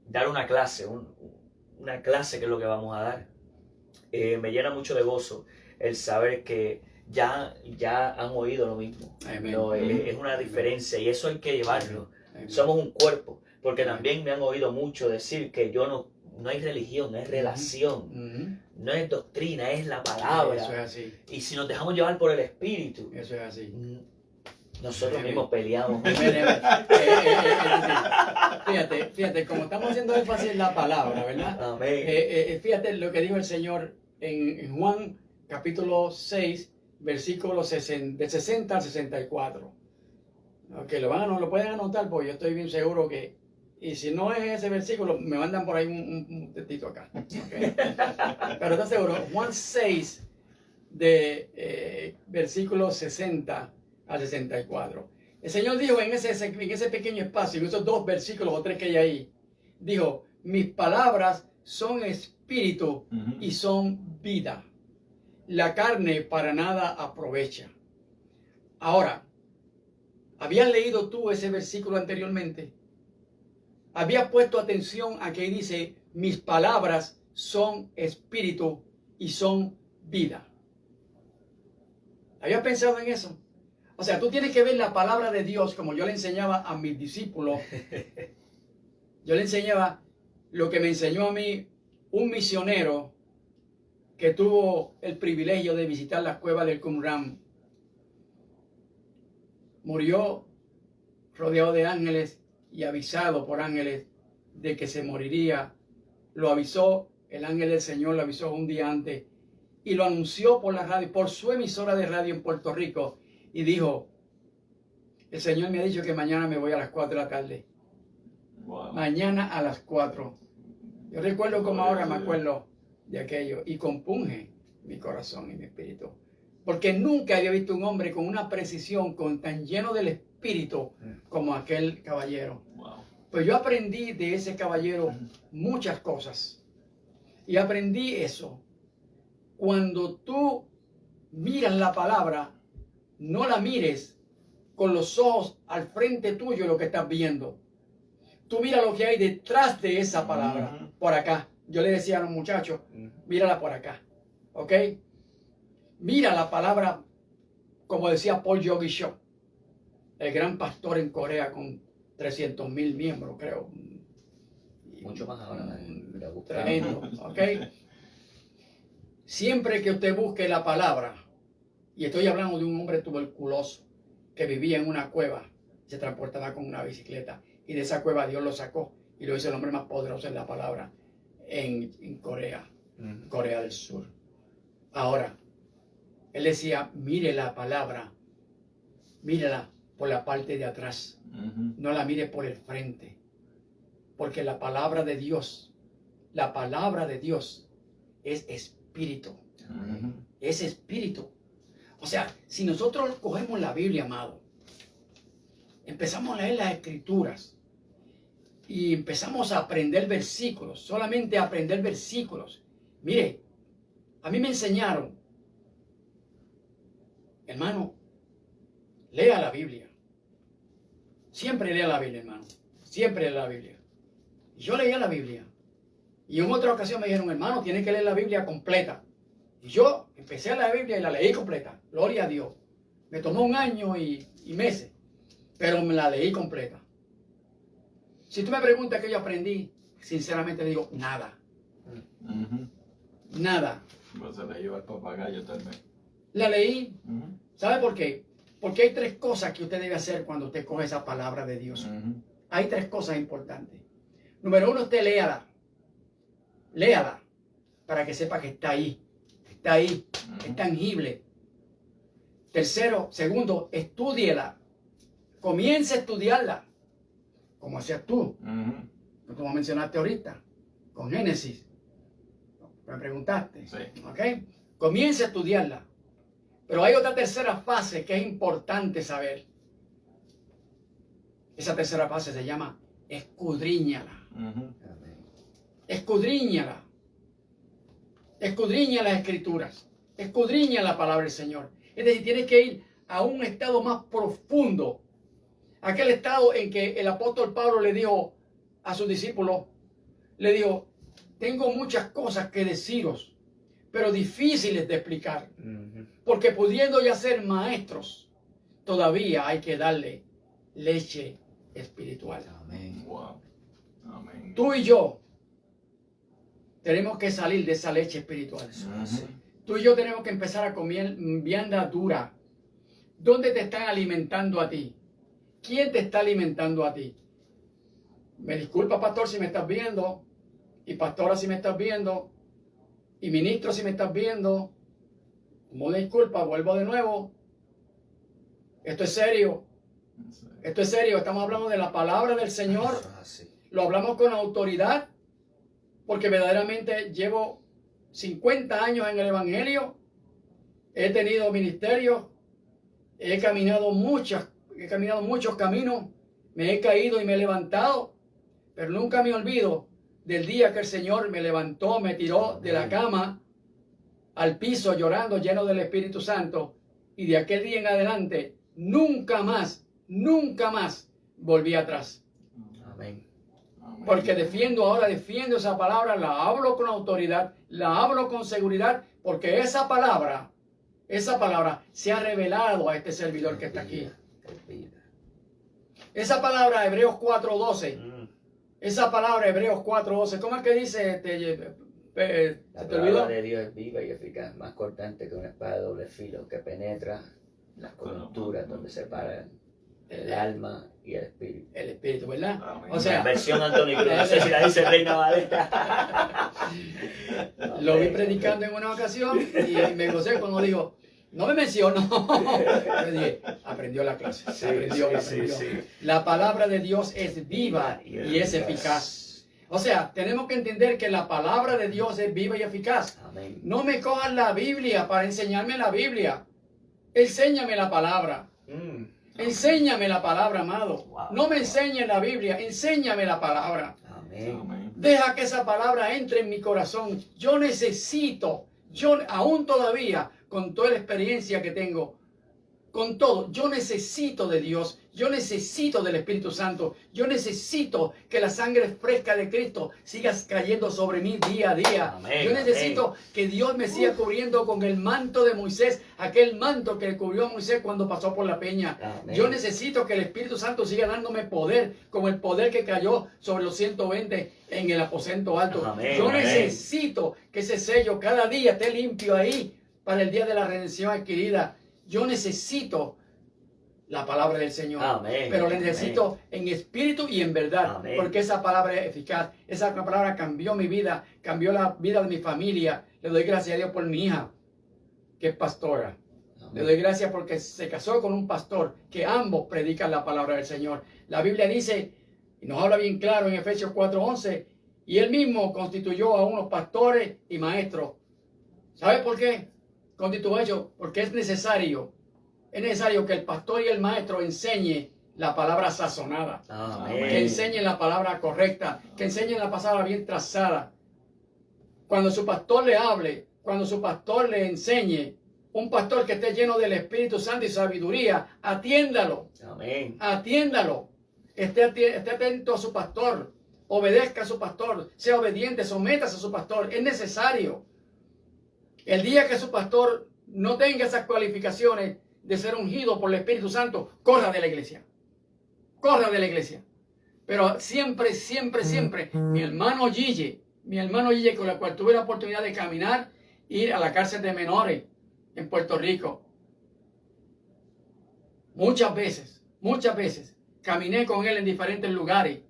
dar una clase, una clase que es lo que vamos a dar, me llena mucho de gozo el saber que ya han oído lo mismo. No, es una diferencia y eso hay que llevarlo. Somos un cuerpo, porque también me han oído mucho decir que no hay religión, es relación, no es doctrina, es la palabra.
Eso es así.
Y si nos dejamos llevar por el Espíritu,
eso es así.
Nosotros mismos peleamos.
Fíjate, como estamos haciendo énfasis en la palabra, ¿verdad?
Amén.
Fíjate lo que dijo el Señor en Juan capítulo 6, versículos de 60 al 64. Ok, lo pueden anotar porque yo estoy bien seguro que, y si no es ese versículo, me mandan por ahí un textito acá. Okay. Pero está seguro, Juan 6, de versículos 60 al 64. El Señor dijo en ese pequeño espacio, en esos 2 versículos o 3 que hay ahí, dijo, mis palabras son espíritu y son vida. la carne para nada aprovecha. Ahora, ¿habías leído tú ese versículo anteriormente? ¿Habías puesto atención a que dice, mis palabras son espíritu y son vida? ¿Habías pensado en eso? O sea, tú tienes que ver la palabra de Dios como yo le enseñaba a mis discípulos. Yo le enseñaba lo que me enseñó a mí un misionero que tuvo el privilegio de visitar las cuevas del Qumran. Murió rodeado de ángeles y avisado por ángeles de que se moriría. Lo avisó, el ángel del Señor lo avisó un día antes y lo anunció por la radio, por su emisora de radio en Puerto Rico, y dijo, el Señor me ha dicho que mañana me voy a las 4 de la tarde.
Wow.
Mañana a las 4. Yo recuerdo como ahora me acuerdo de aquello y compunge mi corazón y mi espíritu. Porque nunca había visto un hombre con una precisión, con tan lleno del espíritu como aquel caballero.
Wow.
Pues yo aprendí de ese caballero muchas cosas. Y aprendí eso. Cuando tú miras la palabra, no la mires con los ojos al frente tuyo lo que estás viendo. Tú mira lo que hay detrás de esa palabra, por acá. Yo le decía a los muchachos, mírala por acá, ¿ok? Mira la palabra, como decía Paul Yogi Cho, el gran pastor en Corea con 300,000 miembros, creo.
Mucho más ahora.
Tremendo, ¿ok? Siempre que usted busque la palabra, y estoy hablando de un hombre tuberculoso que vivía en una cueva, se transportaba con una bicicleta, y de esa cueva Dios lo sacó y lo hizo el hombre más poderoso en la palabra en Corea, Corea del Sur. Ahora, él decía, mire la palabra, mírela por la parte de atrás, no la mire por el frente, porque la palabra de Dios es espíritu, es espíritu. O sea, si nosotros cogemos la Biblia, amado, empezamos a leer las escrituras y empezamos a aprender versículos, solamente a aprender versículos. Mire, a mí me enseñaron, hermano, lea la Biblia. Siempre lea la Biblia, hermano. Siempre lea la Biblia. Y yo leía la Biblia. Y en otra ocasión me dijeron, hermano, tienes que leer la Biblia completa. Y yo empecé a leer la Biblia y la leí completa. Gloria a Dios. Me tomó 1 año y meses, pero me la leí completa. Si tú me preguntas qué yo aprendí, sinceramente le digo, nada. Nada.
Pues se la lleva el papagayo tal vez.
La leí. ¿Sabe por qué? Porque hay 3 cosas que usted debe hacer cuando usted coge esa palabra de Dios. Hay 3 cosas importantes. Número 1, usted léala. Léala para que sepa que está ahí. Está ahí. Es tangible. Segundo, estúdiela. Comience a estudiarla. Como hacías tú. Como mencionaste ahorita. Con Génesis. Me preguntaste.
Sí.
¿Ok? Comience a estudiarla. Pero hay otra tercera fase que es importante saber. Esa tercera fase se llama escudriñala. Escudriñala. Escudriña las escrituras. Escudriña la palabra del Señor. Es decir, tienes que ir a un estado más profundo. Aquel estado en que el apóstol Pablo le dijo a sus discípulos, le dijo, tengo muchas cosas que deciros, pero difíciles de explicar. Porque pudiendo ya ser maestros, todavía hay que darle leche espiritual.
Amén.
Wow. Amén.
Tú y yo tenemos que salir de esa leche espiritual. Tú y yo tenemos que empezar a comer vianda dura. ¿Dónde te están alimentando a ti? ¿Quién te está alimentando a ti? Me disculpa, pastor, si me estás viendo, y pastora, si me estás viendo, y ministro, si me estás viendo. Como disculpa, vuelvo de nuevo. Esto es serio. Esto es serio. Estamos hablando de la palabra del Señor. Lo hablamos con autoridad, porque verdaderamente llevo 50 años en el Evangelio. He tenido ministerio. He caminado muchos caminos. Me he caído y me he levantado. Pero nunca me olvido del día que el Señor me levantó, me tiró de la cama al piso llorando, lleno del Espíritu Santo. Y de aquel día en adelante, nunca más volví atrás.
Amén.
Porque defiendo esa palabra, la hablo con autoridad, la hablo con seguridad, porque esa palabra se ha revelado a este servidor que está aquí. Esa palabra, Hebreos 4:12. Esa palabra, Hebreos 4:12. ¿Cómo es que dice?
La palabra de Dios es viva y eficaz, más cortante que una espada de doble filo, que penetra las coyunturas donde separan el alma y el espíritu.
El espíritu, ¿verdad?
Amén.
O sea,
Versión Antonio Cruz, no sé si la dice Reina Valera.
lo vi predicando en una ocasión y me gocé cuando dijo, no me mencionó. Yo dije, aprendió la clase. Aprendió. La palabra de Dios es viva y es eficaz. O sea, tenemos que entender que la palabra de Dios es viva y eficaz.
Amén.
No me cojan la Biblia para enseñarme la Biblia. Enséñame la palabra. Enséñame la palabra, amado. No me enseñes la Biblia, enséñame la palabra.
Amén.
Deja que esa palabra entre en mi corazón. Yo necesito, aún todavía, con toda la experiencia que tengo, con todo, yo necesito de Dios, yo necesito del Espíritu Santo, yo necesito que la sangre fresca de Cristo siga cayendo sobre mí día a día.
Amén,
Yo necesito que Dios me siga cubriendo con el manto de Moisés, aquel manto que cubrió a Moisés cuando pasó por la peña.
Amén.
Yo necesito que el Espíritu Santo siga dándome poder, como el poder que cayó sobre los 120 en el aposento alto.
Amén,
Yo
amén.
necesito que ese sello cada día esté limpio ahí para el día de la redención adquirida. Yo necesito la palabra del Señor,
Amén,
pero la necesito en espíritu y en verdad,
Amén.
porque esa palabra es eficaz. Esa palabra cambió mi vida, cambió la vida de mi familia. Le doy gracias a Dios por mi hija, que es pastora.
Amén.
Le doy gracias porque se casó con un pastor, que ambos predican la palabra del Señor. La Biblia dice, y nos habla bien claro en Efesios 4:11, y él mismo constituyó a unos pastores y maestros. ¿Sabe por qué? Constituyó, porque es necesario que el pastor y el maestro enseñe la palabra sazonada,
Amén.
que enseñen la palabra correcta, que enseñen la palabra bien trazada. Cuando su pastor le hable, cuando su pastor le enseñe, un pastor que esté lleno del Espíritu Santo y sabiduría, atiéndalo,
Amén.
atiéndalo, esté atento a su pastor, obedezca a su pastor, sea obediente, sométase a su pastor, es necesario. El día que su pastor no tenga esas cualificaciones de ser ungido por el Espíritu Santo, corra de la iglesia. Corra de la iglesia. Pero siempre, mi hermano Gille, con la cual tuve la oportunidad de caminar, ir a la cárcel de menores en Puerto Rico. Muchas veces, caminé con él en diferentes lugares.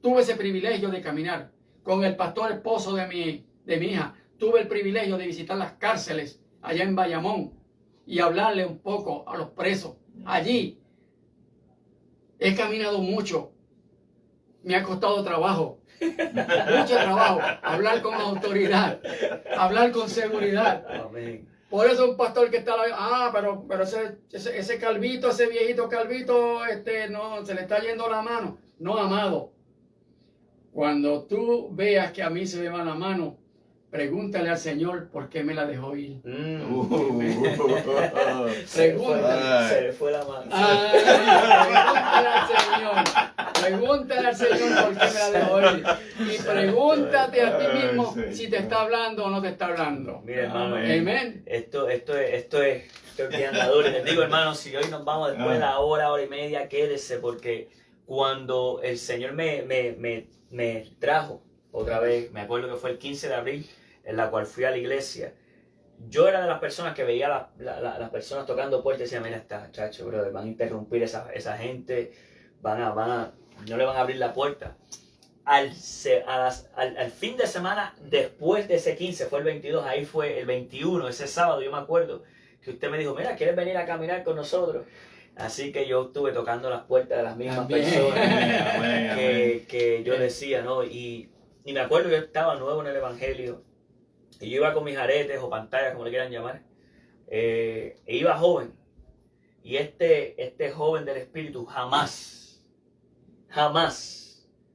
Tuve ese privilegio de caminar con el pastor esposo de mi hija. Tuve el privilegio de visitar las cárceles allá en Bayamón y hablarle un poco a los presos. Allí he caminado mucho. Me ha costado trabajo. Mucho trabajo. Hablar con autoridad. Hablar con seguridad.
Amén.
Por eso un pastor que está pero ese calvito, ese viejito calvito, no, se le está yendo la mano. No, amado. Cuando tú veas que a mí se me va la mano, pregúntale al Señor por qué me la dejó ir. Pregúntale.
Se le fue la mano.
Pregúntale al Señor por qué me la dejó ir. Y pregúntate a ti mismo si te está hablando o no te está hablando.
Mira, hermano,
Amén.
esto es bien duro. Y les digo, hermano, si hoy nos vamos después de la hora y media, quédese, porque cuando el Señor me trajo otra vez, me acuerdo que fue el 15 de abril, en la cual fui a la iglesia. Yo era de las personas que veía las personas tocando puertas y decía, mira, está, chacho, brother, van a interrumpir esa gente, no le van a abrir la puerta. Al fin de semana, después de ese 15, fue el 22, ahí fue el 21, ese sábado, yo me acuerdo, que usted me dijo, mira, ¿quieres venir a caminar con nosotros? Así que yo estuve tocando las puertas de las mismas personas que yo decía, ¿no? Y me acuerdo que yo estaba nuevo en el Evangelio, y yo iba con mis aretes o pantallas, como le quieran llamar, e iba joven. Y este joven del Espíritu jamás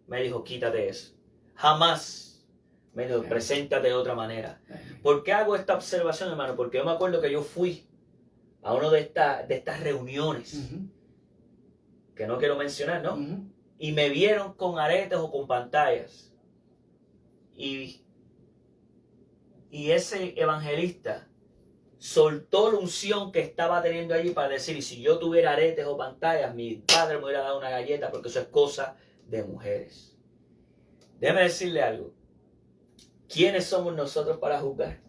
me dijo, quítate eso. Jamás Me dijo, preséntate de otra manera. ¿Por qué hago esta observación, hermano? Porque yo me acuerdo que yo fui a una de estas reuniones, que no quiero mencionar, ¿no? Y me vieron con aretes o con pantallas. Y ese evangelista soltó la unción que estaba teniendo allí para decir, y si yo tuviera aretes o pantallas, mi padre me hubiera dado una galleta, porque eso es cosa de mujeres. Déjeme decirle algo. ¿Quiénes somos nosotros para juzgar?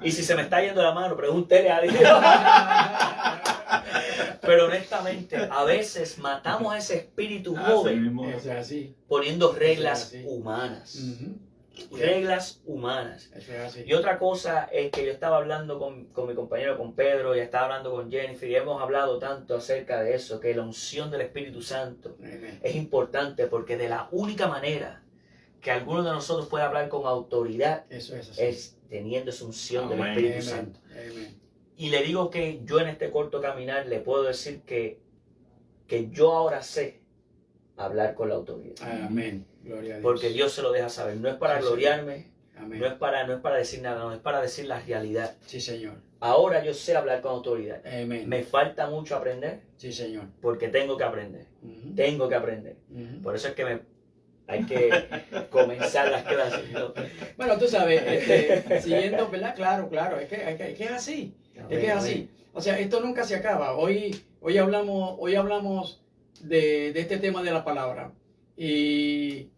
Y si se me está yendo la mano, pregúntele a Dios. Pero honestamente, a veces matamos a ese espíritu joven poniendo reglas humanas. Reglas humanas. Y otra cosa es que yo estaba hablando con mi compañero, con Pedro, y estaba hablando con Jennifer, y hemos hablado tanto acerca de eso, que la unción del Espíritu Santo es importante, porque de la única manera que alguno de nosotros puede hablar con autoridad es teniendo esa unción del Espíritu Santo. Y le digo que yo en este corto caminar le puedo decir que yo ahora sé hablar con la autoridad.
Amén. Gloria a Dios.
Porque Dios se lo deja saber. No es para gloriarme, no es para decir nada, no es para decir la realidad.
Sí, Señor.
Ahora yo sé hablar con autoridad.
Amén.
Me falta mucho aprender.
Sí, Señor.
Porque tengo que aprender. Tengo que aprender. Por eso es que hay que comenzar las clases, ¿no?
Bueno, tú sabes, siguiendo, ¿verdad? Claro, es que es así. Es que es así. O sea, esto nunca se acaba. Hoy hablamos de este tema de la palabra. Y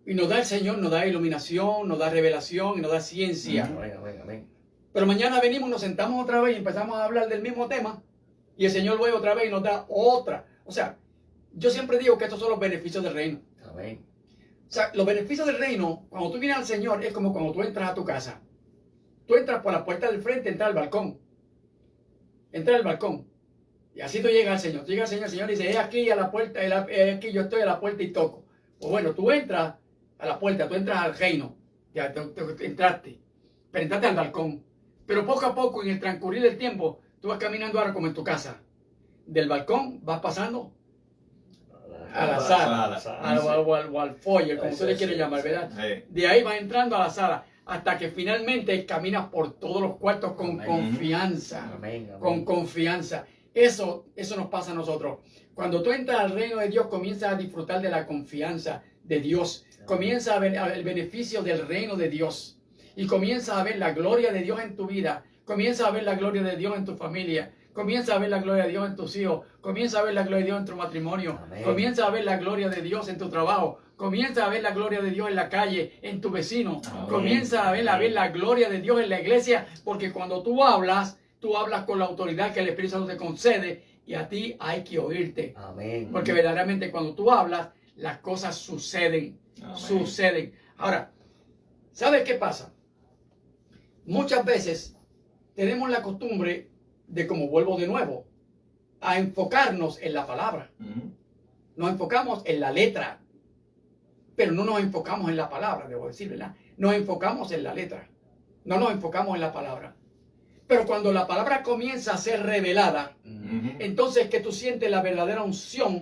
nos da el Señor, nos da iluminación, nos da revelación y nos da ciencia.
Amén.
Pero mañana venimos, nos sentamos otra vez y empezamos a hablar del mismo tema. Y el Señor vuelve otra vez y nos da otra. O sea, yo siempre digo que estos son los beneficios del reino.
Amén.
O sea, los beneficios del reino, cuando tú vienes al Señor, es como cuando tú entras a tu casa. Tú entras por la puerta del frente, entras al balcón. Entras al balcón. Y así tú llegas al Señor. Tú llegas al Señor y dice, aquí a la puerta, aquí yo estoy a la puerta y toco. Pues bueno, tú entras a la puerta, tú entras al reino. Ya entraste. Pero entraste al balcón. Pero poco a poco, en el transcurrir del tiempo, tú vas caminando ahora como en tu casa. Del balcón vas pasando a la sala, o al foyer, como tú le quieres llamar, ¿verdad? De ahí vas entrando a la sala, hasta que finalmente caminas por todos los cuartos con confianza. Con confianza. Eso nos pasa a nosotros. Cuando tú entras al reino de Dios, comienzas a disfrutar de la confianza de Dios. Comienzas a ver el beneficio del reino de Dios. Y comienzas a ver la gloria de Dios en tu vida. Comienzas a ver la gloria de Dios en tu familia. Comienza a ver la gloria de Dios en tus hijos. Comienza a ver la gloria de Dios en tu matrimonio. Comienza a ver la gloria de Dios en tu trabajo. Comienza a ver la gloria de Dios en la calle, en tu vecino. Comienza a ver la gloria de Dios en la iglesia. Porque cuando tú hablas con la autoridad que el Espíritu Santo te concede. Y a ti hay que oírte. Porque verdaderamente cuando tú hablas, las cosas suceden. Suceden. Ahora, ¿sabes qué pasa? Muchas veces tenemos la costumbre de, como vuelvo de nuevo, a enfocarnos en la palabra. Nos enfocamos en la letra, pero no nos enfocamos en la palabra, debo decir, ¿verdad? Nos enfocamos en la letra, no nos enfocamos en la palabra. Pero cuando la palabra comienza a ser revelada, entonces que tú sientes la verdadera unción,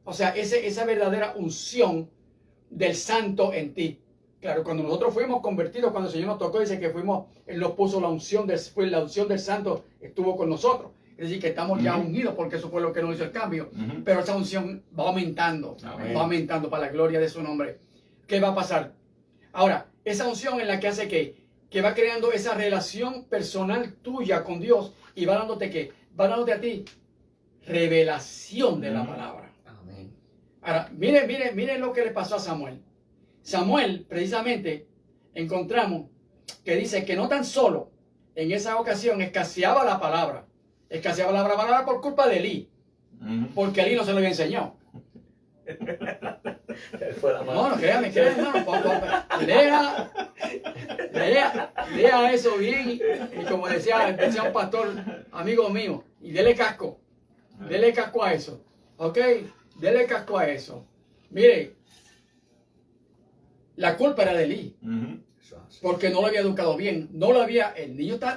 o sea, esa verdadera unción del santo en ti. Claro, cuando nosotros fuimos convertidos, cuando el Señor nos tocó, dice que Él nos puso la unción del santo, estuvo con nosotros. Es decir, que estamos ya unidos, porque eso fue lo que nos hizo el cambio. Pero esa unción va aumentando para la gloria de su nombre. ¿Qué va a pasar? Ahora, esa unción es la que hace que va creando esa relación personal tuya con Dios y va dándote a ti revelación de la palabra. Ahora, miren lo que le pasó a Samuel. Samuel, precisamente, encontramos que dice que no tan solo en esa ocasión escaseaba la palabra por culpa de Elí, porque Elí no se lo había enseñado. No, créame, lea eso bien, y como decía un pastor amigo mío, y dele casco a eso, ¿ok? Dele casco a eso. Mire, la culpa era de Elí, porque no lo había educado bien,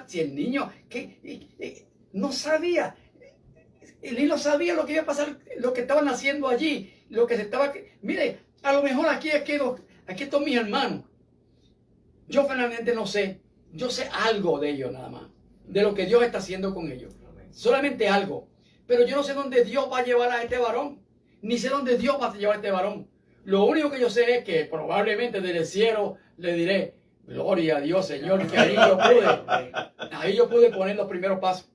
si el niño no sabía, Elí no sabía lo que iba a pasar, lo que estaban haciendo allí, mire, A lo mejor aquí están mis hermanos. Yo finalmente no sé. Yo sé algo de ellos nada más. De lo que Dios está haciendo con ellos. Solamente algo. Pero yo no sé dónde Dios va a llevar a este varón. Ni sé dónde Dios va a llevar a este varón. Lo único que yo sé es que probablemente desde el cielo le diré, gloria a Dios, Señor, que ahí yo pude poner los primeros pasos.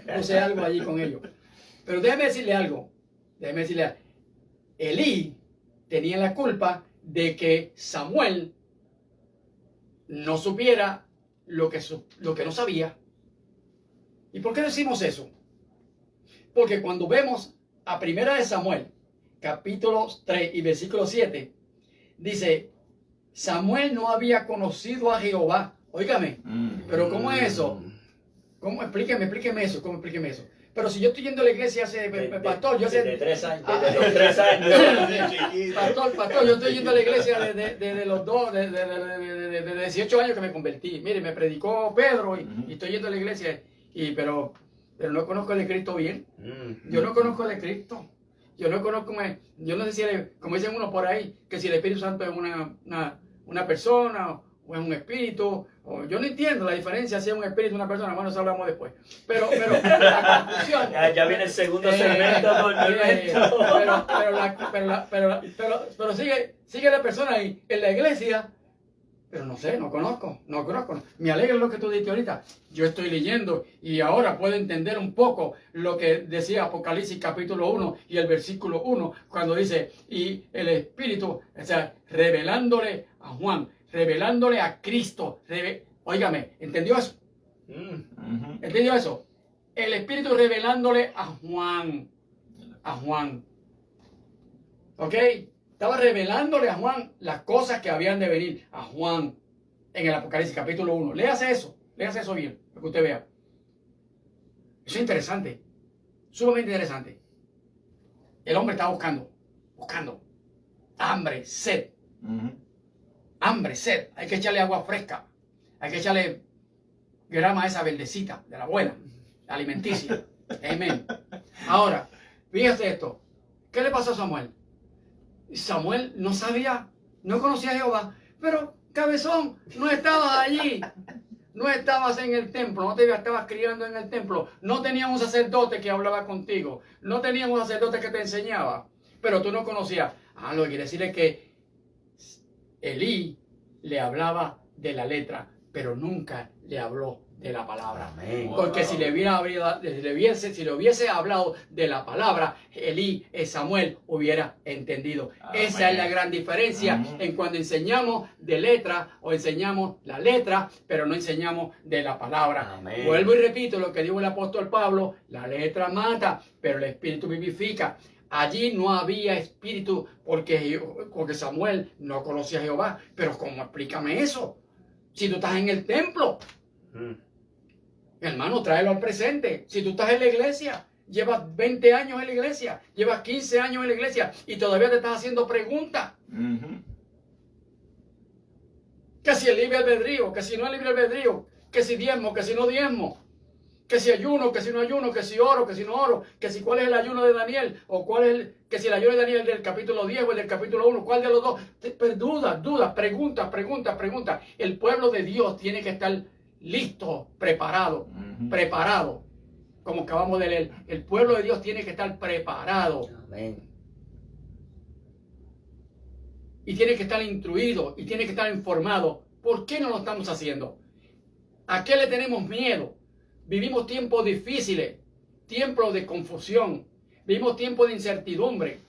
No sé algo allí con ellos. Pero déjeme decirle algo. Elí tenía la culpa de que Samuel no supiera lo que no sabía. ¿Y por qué decimos eso? Porque cuando vemos a Primera de Samuel, capítulo 3 y versículo 7, dice, Samuel no había conocido a Jehová. Óigame, pero ¿cómo es eso? ¿Cómo? Explíqueme eso. ¿Cómo explíqueme eso? Pero si yo estoy yendo a la iglesia pastor, yo hace...
Desde 3 años. Desde los 3 años.
Pastor, yo estoy yendo a la iglesia desde los desde 18 años que me convertí. Mire, me predicó Pedro y estoy yendo a la iglesia, pero no conozco el de Cristo bien. Yo no conozco el de Cristo. Yo no sé si, como dicen unos por ahí, que si el Espíritu Santo es una persona o es un espíritu. Yo no entiendo la diferencia si es un espíritu o una persona. Bueno, eso hablamos después. Pero la conclusión...
Ya viene el segundo segmento.
Pero sigue la persona ahí en la iglesia. Pero no sé, no conozco. Me alegra lo que tú dijiste ahorita. Yo estoy leyendo y ahora puedo entender un poco lo que decía Apocalipsis capítulo 1 y el versículo 1, cuando dice, y el Espíritu, o sea, revelándole a Juan, revelándole a Cristo. Óigame, ¿entendió eso? ¿Entendió eso? El Espíritu revelándole a Juan. ¿Ok? Estaba revelándole a Juan las cosas que habían de venir a Juan en el Apocalipsis capítulo 1. Léase eso bien, para que usted vea. Eso es interesante, sumamente interesante. El hombre estaba buscando, hambre, sed. Hambre, sed. Hay que echarle agua fresca, hay que echarle grama a esa verdecita de la buena, alimenticia. Amén. Ahora, fíjate esto. ¿Qué le pasó a Samuel? Samuel no sabía, no conocía a Jehová, pero cabezón, no estabas allí, no estabas en el templo, no te estabas criando en el templo, no tenías un sacerdote que hablaba contigo, no tenías un sacerdote que te enseñaba, pero tú no conocías. Lo que quiere decir es que Elí le hablaba de la letra, pero nunca le habló de la palabra.
Amén.
Porque si le hubiese hablado de la palabra, Elí, Samuel hubiera entendido.
Amén.
Esa es la gran diferencia en cuando enseñamos de letra o enseñamos la letra, pero no enseñamos de la palabra.
Amén.
Vuelvo y repito lo que dijo el apóstol Pablo, la letra mata, pero el espíritu vivifica. Allí no había espíritu porque Samuel no conocía a Jehová. Pero ¿cómo? Explícame eso. Si tú estás en el templo, hermano, tráelo al presente. Si tú estás en la iglesia, llevas 20 años en la iglesia, llevas 15 años en la iglesia y todavía te estás haciendo preguntas. Que si el libre albedrío, que si no es libre albedrío, que si diezmo, que si no diezmo, que si ayuno, que si no ayuno, que si oro, que si no oro, que si cuál es el ayuno de Daniel, o cuál es que si el ayuno de Daniel del capítulo 10 o el del capítulo 1, cuál de los dos. Dudas, preguntas. El pueblo de Dios tiene que estar listo, preparado. Como acabamos de leer, el pueblo de Dios tiene que estar preparado.
Amén.
Y tiene que estar instruido y tiene que estar informado. ¿Por qué no lo estamos haciendo? ¿A qué le tenemos miedo? Vivimos tiempos difíciles, tiempos de confusión, vivimos tiempos de incertidumbre.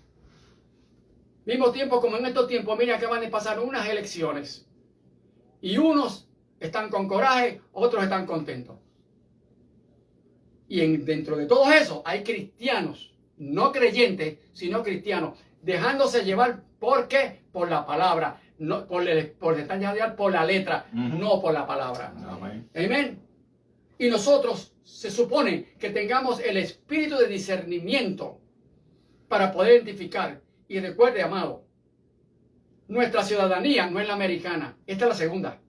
Vivimos tiempos como en estos tiempos, mira, acaban de pasar unas elecciones. Y unos están con coraje, otros están contentos. Y dentro de todo eso hay cristianos, no creyentes, sino cristianos, dejándose llevar, ¿por qué? Por la palabra, no por la letra, no por la palabra. Amén. Y nosotros se supone que tengamos el espíritu de discernimiento para poder identificar. Y recuerde, amado, nuestra ciudadanía no es la americana, esta es la segunda.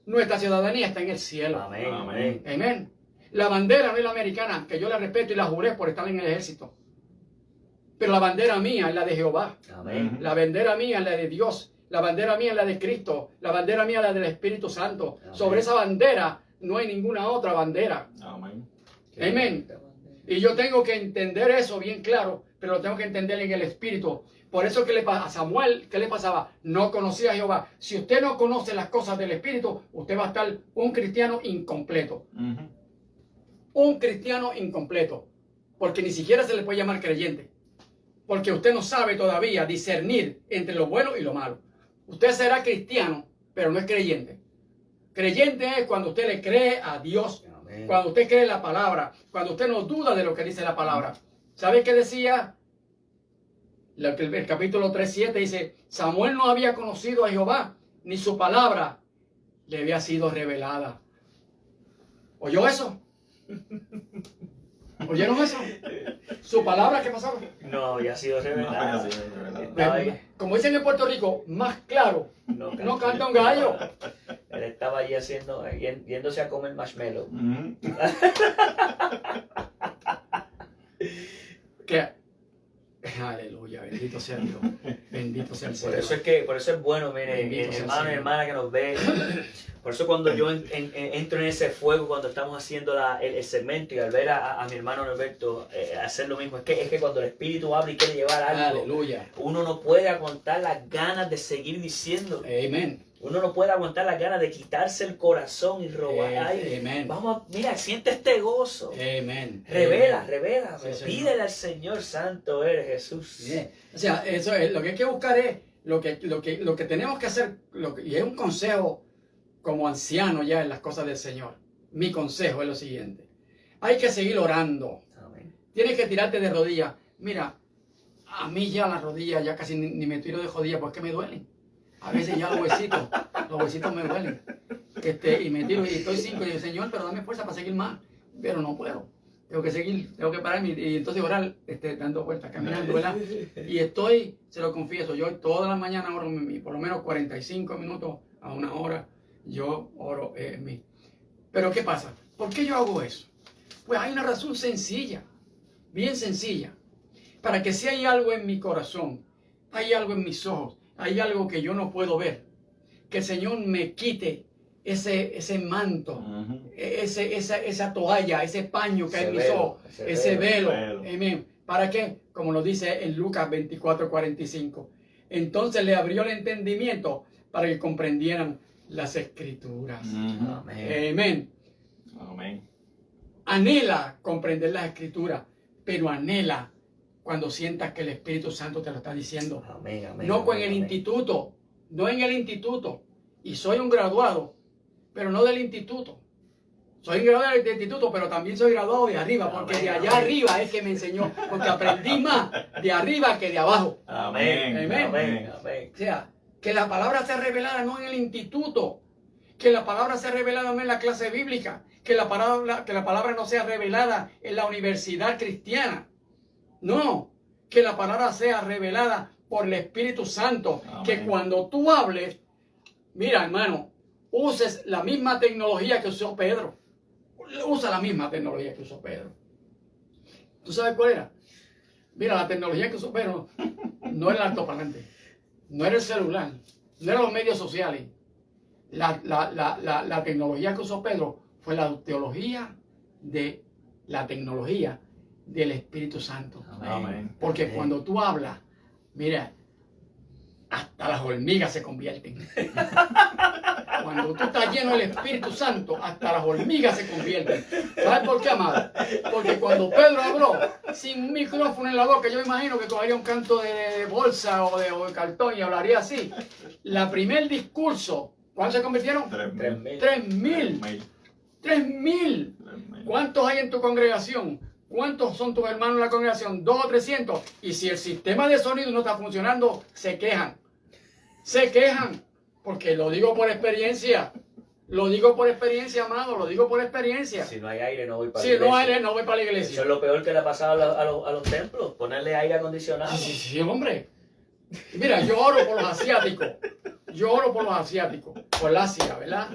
Nuestra ciudadanía está en el cielo. Amén. La bandera no es la americana, que yo la respeto y la juré por estar en el ejército. pero la bandera mía es la de Jehová.
Amén.
La bandera mía es la de Dios. La bandera mía es la de Cristo. La bandera mía es la del Espíritu Santo.
Amén.
Sobre esa bandera no hay ninguna otra bandera.
Amén.
Amén. Y yo tengo que entender eso bien claro, pero lo tengo que entender en el Espíritu. Por eso que a Samuel, ¿qué le pasaba? No conocía a Jehová. Si usted no conoce las cosas del Espíritu, usted va a estar un cristiano incompleto. Un cristiano incompleto. Porque ni siquiera se le puede llamar creyente. Porque usted no sabe todavía discernir entre lo bueno y lo malo. Usted será cristiano, pero no es creyente. Creyente es cuando usted le cree a Dios,
Amén.
cuando usted cree la palabra, cuando usted no duda de lo que dice la palabra. ¿Sabe qué decía? El capítulo 3:7 dice, Samuel no había conocido a Jehová, ni su palabra le había sido revelada. ¿Oyó eso? ¿Oyeron eso? ¿Su palabra qué pasaba?
No había sido
No
revelada.
había sido revelada.
Estaba ahí.
Como dicen en Puerto Rico, más claro, no canta un gallo.
Él estaba allí yéndose a comer marshmallow.
Que aleluya, bendito sea Dios, bendito sea el Señor.
Por eso es bueno, mire,
Bendito sea el
hermano y
Señor.
hermana que nos ve. Por eso cuando yo entro en ese fuego, cuando estamos haciendo el segmento y al ver a mi hermano Norberto hacer lo mismo, es que cuando el Espíritu habla y quiere llevar algo,
Aleluya,
uno no puede aguantar las ganas de seguir diciendo.
amén,
Uno no puede aguantar las ganas de quitarse el corazón y robar. Ay,
amén,
vamos, mira, siente este gozo.
amén.
Revela,
Amén.
revela.
Sí, Señor.
Pídele al Señor, santo eres Jesús.
Bien. O sea, eso es lo que hay que buscar es lo que tenemos que hacer, y es un consejo como anciano ya en las cosas del Señor. Mi consejo es lo siguiente: hay que seguir orando.
Amén.
Tienes que tirarte de rodillas. Mira, a mí ya las rodillas ya casi ni me tiro de rodillas porque me duelen. A veces ya los huesitos me duelen. Y me tiro y estoy 5 y digo, Señor, pero dame fuerza para seguir más. Pero no puedo. Tengo que seguir, tengo que pararme y entonces orar, dando vueltas, caminando, ¿verdad? Y se lo confieso, yo todas las mañanas oro en mí, por lo menos 45 minutos a una hora, yo oro en mí. Pero ¿qué pasa? ¿Por qué yo hago eso? Pues hay una razón sencilla, bien sencilla. Para que si hay algo en mi corazón, hay algo en mis ojos, hay algo que yo no puedo ver, que el Señor me quite ese manto, esa toalla, ese paño que hay en mis ojos, ese velo. Amén. ¿Para qué? Como lo dice en Lucas 24:45. Entonces le abrió el entendimiento para que comprendieran las Escrituras.
Amén.
Amén.
Amén.
Anhela comprender las Escrituras, pero anhela cuando sientas que el Espíritu Santo te lo está diciendo.
Amén, amén,
No con
amén,
el
amén.
instituto, no en el instituto. Y soy un graduado, pero no del instituto. Soy un graduado del instituto, pero también soy graduado de arriba, porque de allá arriba es que me enseñó, porque aprendí más de arriba que de abajo.
Amén,
Amén.
amén, amén.
O sea, que la palabra sea revelada no en el instituto, que la palabra sea revelada no en la clase bíblica, que la palabra no sea revelada en la universidad cristiana. No, que la palabra sea revelada por el Espíritu Santo.
Amén.
Que cuando tú hables, mira hermano, uses la misma tecnología que usó Pedro. Usa la misma tecnología que usó Pedro. ¿Tú sabes cuál era? Mira, la tecnología que usó Pedro no era el altoparlante, no era el celular, no eran los medios sociales. La tecnología que usó Pedro fue la teología de la tecnología del Espíritu Santo.
Amén.
Porque
Amén.
cuando tú hablas, mira, hasta las hormigas se convierten. Cuando tú estás lleno del Espíritu Santo, hasta las hormigas se convierten. ¿Sabes por qué, amado? Porque cuando Pedro habló sin micrófono en la boca, yo imagino que cogería un canto de bolsa o de cartón y hablaría así. La primer discurso, ¿cuántos se convirtieron?
3,000.
3,000. 3,000. ¿Cuántos hay en tu congregación? ¿Cuántos son tus hermanos en la congregación? 200 o 300. Y si el sistema de sonido no está funcionando, se quejan. Se quejan. Porque lo digo por experiencia. Lo digo por experiencia, amado. Lo digo por experiencia.
Si no hay aire, no voy para
Si
la iglesia.
no hay, no voy para la
Eso
iglesia.
es lo peor que le ha pasado a los templos, ponerle aire acondicionado.
Sí, hombre. Mira, yo oro por los asiáticos. Yo oro por los asiáticos. Por la Asia, ¿verdad?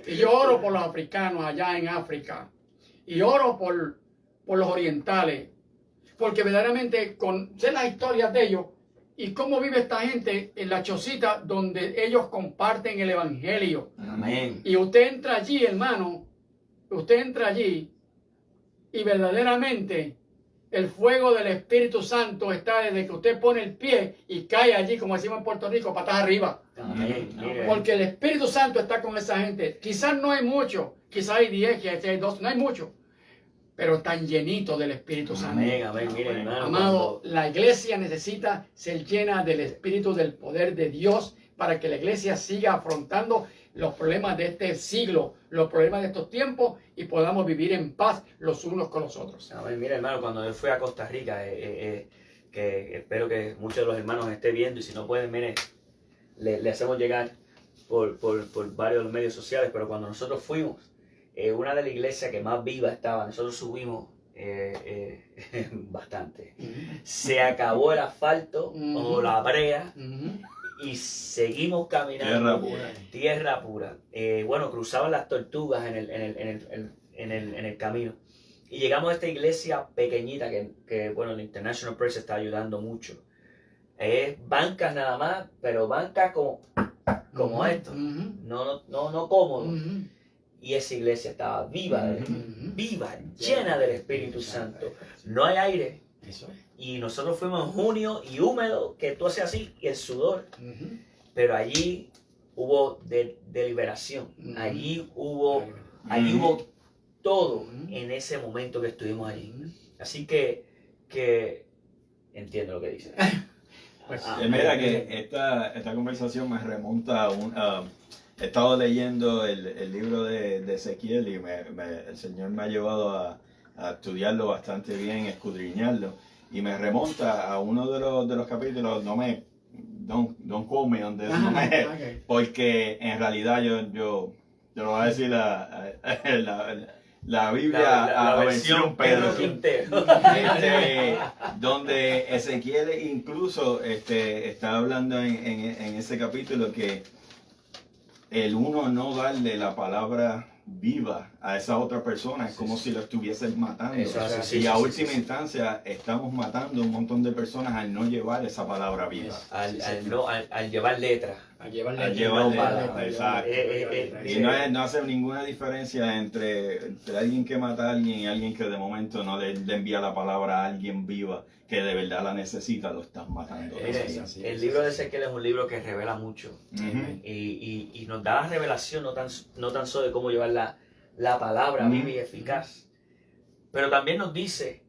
Y yo oro por los africanos allá en África. Y oro por los orientales. porque verdaderamente sé las historias de ellos y cómo vive esta gente en la chocita donde ellos comparten el evangelio.
Amén.
Y usted entra allí, hermano, usted entra allí y verdaderamente el fuego del Espíritu Santo está desde que usted pone el pie y cae allí, como decimos en Puerto Rico, patas arriba.
Amén. Mire.
Porque el Espíritu Santo está con esa gente. Quizás no hay mucho, quizás hay 10, quizás hay 2, no hay mucho, pero están llenitos del Espíritu Santo.
Amén, amén. Mire, hermano.
Amado, la iglesia necesita ser llena del Espíritu, del poder de Dios, para que la iglesia siga afrontando los problemas de este siglo, los problemas de estos tiempos, y podamos vivir en paz los unos con los otros.
Amén. Mira, hermano, cuando yo fui a Costa Rica, que espero que muchos de los hermanos estén viendo, y si no pueden, mire, le hacemos llegar por varios de los medios sociales, pero cuando nosotros fuimos, una de las iglesias que más viva estaba, nosotros subimos bastante. Se acabó el asfalto o la brea y seguimos caminando. Tierra pura. Bueno, cruzaban las tortugas en el camino. Y llegamos a esta iglesia pequeñita que bueno, el International Press está ayudando mucho. Es bancas nada más, pero bancas como esto. No cómodo. Y esa iglesia estaba viva, viva, llena del Espíritu Santo. No hay aire.
Eso es.
Y nosotros fuimos en junio y húmedo, que tú haces así, y el sudor. Pero allí hubo deliberación. Allí hubo todo en ese momento que estuvimos allí. Así que entiendo lo que dice.
Pues,
Mira que esta conversación me remonta a he estado leyendo el libro de Ezequiel y el Señor me ha llevado a estudiarlo bastante bien, escudriñarlo, y me remonta a uno de los capítulos. Don't quote me on this,
okay.
porque en realidad yo lo voy a decir la Biblia
la versión Pedro Quintero.
Donde Ezequiel incluso está hablando en ese capítulo que el uno no darle la palabra viva a esa otra persona es como si lo estuviesen matando. Y a última instancia estamos matando un montón de personas al no llevar esa palabra viva.
Al llevar letra.
A llevar
letra, exacto. Y no hace ninguna diferencia entre alguien que mata a alguien y alguien que de momento no le envía la palabra a alguien viva que de verdad la necesita, lo estás matando.
El libro de Ezequiel es un libro que revela mucho. Y nos da revelación no tan solo de cómo llevar la palabra viva y eficaz, pero también nos dice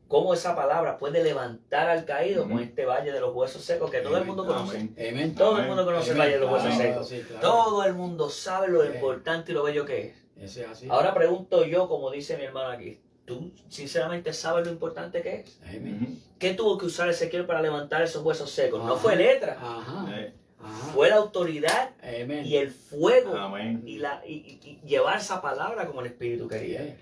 cómo esa palabra puede levantar al caído con este valle de los huesos secos que todo el mundo conoce. Todo el mundo conoce el valle de los huesos secos.
Sí, claro.
Todo el mundo sabe lo importante y lo bello que es.
Eso es así.
Ahora pregunto yo, como dice mi hermano aquí, ¿tú sinceramente sabes lo importante que es? ¿Qué tuvo que usar Ezequiel para levantar esos huesos secos? No fue letra. Fue la autoridad y el fuego y llevar esa palabra como el Espíritu quería.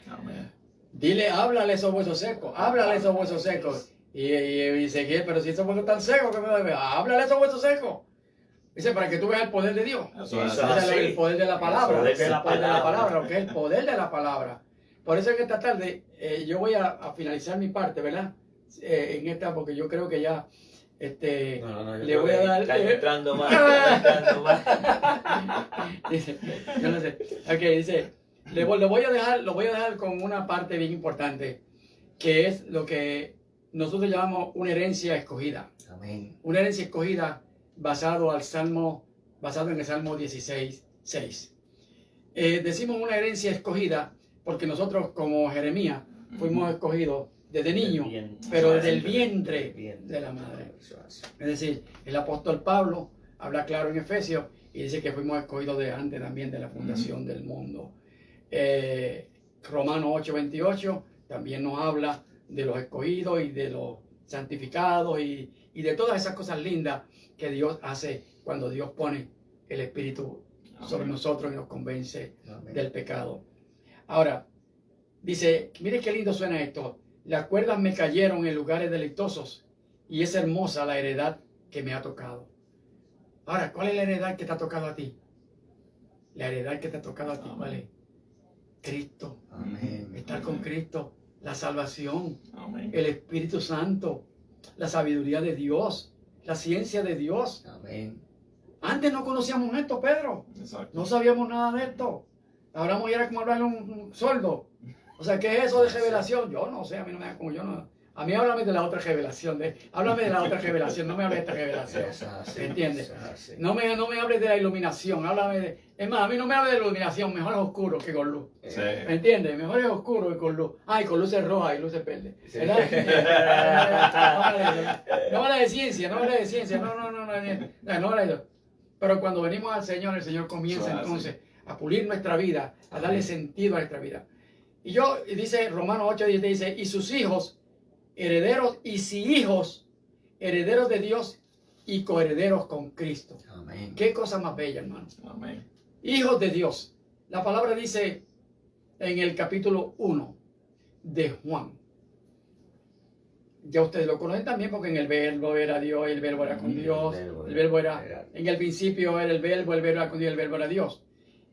Dile, háblale esos huesos secos, háblale esos huesos secos. Y Ezequiel, pero si esos huesos están secos, ¿qué me debe? Háblale esos huesos secos. Dice, para que tú veas el poder de Dios. El poder de la palabra. Lo que es el poder de la palabra. Por eso es que esta tarde yo voy a finalizar mi parte, ¿verdad? En esta, porque yo creo que ya le voy a dar.
Está entrando más.
Dice, yo no sé. Ok, dice, lo voy a dejar con una parte bien importante, que es lo que nosotros llamamos una herencia escogida.
Amén.
Una herencia escogida basado en el Salmo 16:6. Decimos una herencia escogida porque nosotros, como Jeremías, fuimos escogidos desde niño, pero desde el vientre de la madre. Es decir, el apóstol Pablo habla claro en Efesios y dice que fuimos escogidos de antes también de la fundación del mundo. Romanos 8:28 también nos habla de los escogidos y de los santificados y de todas esas cosas lindas que Dios hace cuando Dios pone el Espíritu sobre nosotros y nos convence del pecado. Ahora, dice, mire qué lindo suena esto. Las cuerdas me cayeron en lugares deleitosos y es hermosa la heredad que me ha tocado. Ahora, ¿cuál es la heredad que te ha tocado a ti? La heredad que te ha tocado a ti, ¿cuál es? Cristo.
Amén.
Estar con Cristo la salvación,
Amén.
el Espíritu Santo, la sabiduría de Dios, la ciencia de Dios.
Amén.
Antes no conocíamos esto, Pedro.
Exacto.
No sabíamos nada de esto. Hablamos y era como hablarle a un sordo. O sea, ¿qué es eso de revelación? Yo no sé, a mí no me da como yo no. A mí háblame de la otra revelación. Háblame de la otra revelación, no me hables de esta revelación. ¿Entiendes? No me hables de la iluminación, háblame de... Es más, a mí no me hables de iluminación, mejor es oscuro que con luz.
Sí.
¿Me entiendes? Mejor es oscuro que con luz. Ah, y con luces rojas y luces verdes.
Sí.
¿Verdad? No habla de ciencia, no habla de ciencia. No habla de eso. Pero cuando venimos al Señor, el Señor comienza
Eso es
entonces a pulir nuestra vida, a darle sentido a nuestra vida. Y dice Romanos 8:10, dice, y sus hijos, herederos, y si hijos, herederos de Dios y coherederos con Cristo.
Amén.
Qué cosa más bella, hermano.
Amén.
Hijos de Dios. La palabra dice en el capítulo 1 de Juan. Ya ustedes lo conocen también porque en el verbo era Dios y el verbo era con Dios. El verbo era, en el principio era el verbo era con Dios y el verbo era Dios.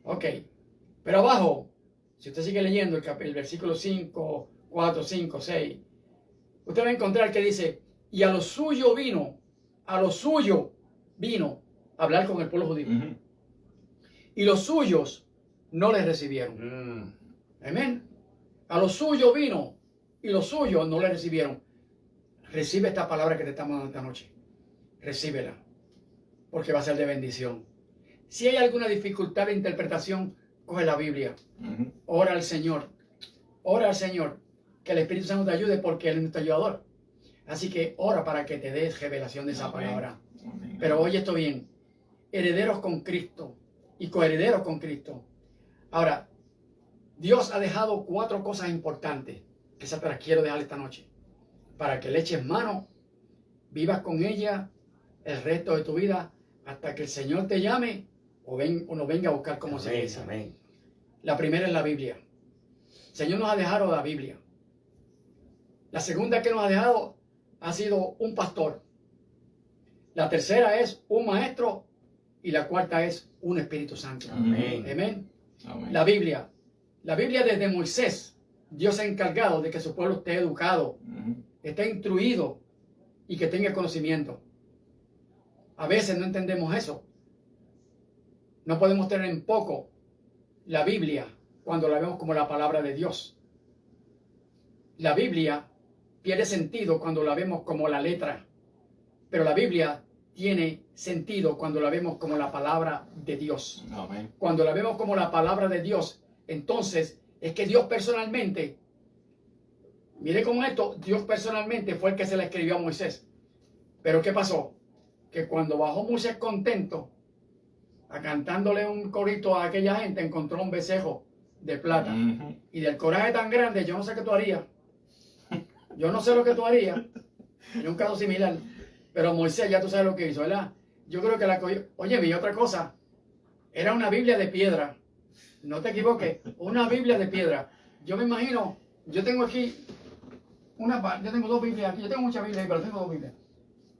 Ok. Pero abajo, si usted sigue leyendo el versículo 5, 4, 5, 6, usted va a encontrar que dice, y a lo suyo vino a hablar con el pueblo judío.
Ujú.
Y los suyos no le recibieron. Amén. A los suyos vino y los suyos no le recibieron. Recibe esta palabra que te estamos dando esta noche. Recíbela. Porque va a ser de bendición. Si hay alguna dificultad de interpretación, coge la Biblia.
Ujú.
Ora al Señor. Ora al Señor. Que el Espíritu Santo te ayude porque Él es nuestro ayudador. Así que ora para que te des revelación de esa
Amén.
palabra.
Amén.
Pero oye esto bien. Herederos con Cristo y coherederos con Cristo. Ahora, Dios ha dejado 4 cosas importantes que esas te las quiero dejar esta noche. Para que le eches mano, vivas con ella el resto de tu vida hasta que el Señor te llame o nos venga a buscar como se dice.
Amén.
La primera es la Biblia. El Señor nos ha dejado la Biblia. La segunda que nos ha dejado ha sido un pastor. La tercera es un maestro y la cuarta es un Espíritu Santo.
Amén.
Amén.
Amén.
La Biblia. La Biblia desde Moisés, Dios se ha encargado de que su pueblo esté educado,
Ujú.
esté instruido y que tenga conocimiento. A veces no entendemos eso. No podemos tener en poco la Biblia cuando la vemos como la palabra de Dios. La Biblia pierde sentido cuando la vemos como la letra, pero la Biblia tiene sentido cuando la vemos como la palabra de Dios.
Amén.
Cuando la vemos como la palabra de Dios, entonces es que Dios personalmente, mire cómo esto, Dios personalmente fue el que se la escribió a Moisés. Pero ¿qué pasó? Que cuando bajó Moisés contento, cantándole un corito a aquella gente, encontró un becerro de plata.
Ujú.
Y del coraje tan grande, yo no sé qué tú harías. Yo no sé lo que tú harías. En un caso similar. Pero Moisés, ya tú sabes lo que hizo, ¿verdad? Yo creo que la cogió. Oye, vi otra cosa. Era una Biblia de piedra. No te equivoques. Una Biblia de piedra. Yo me imagino, yo tengo aquí yo tengo 2 Biblias aquí. Yo tengo muchas Biblias, pero tengo 2 Biblias.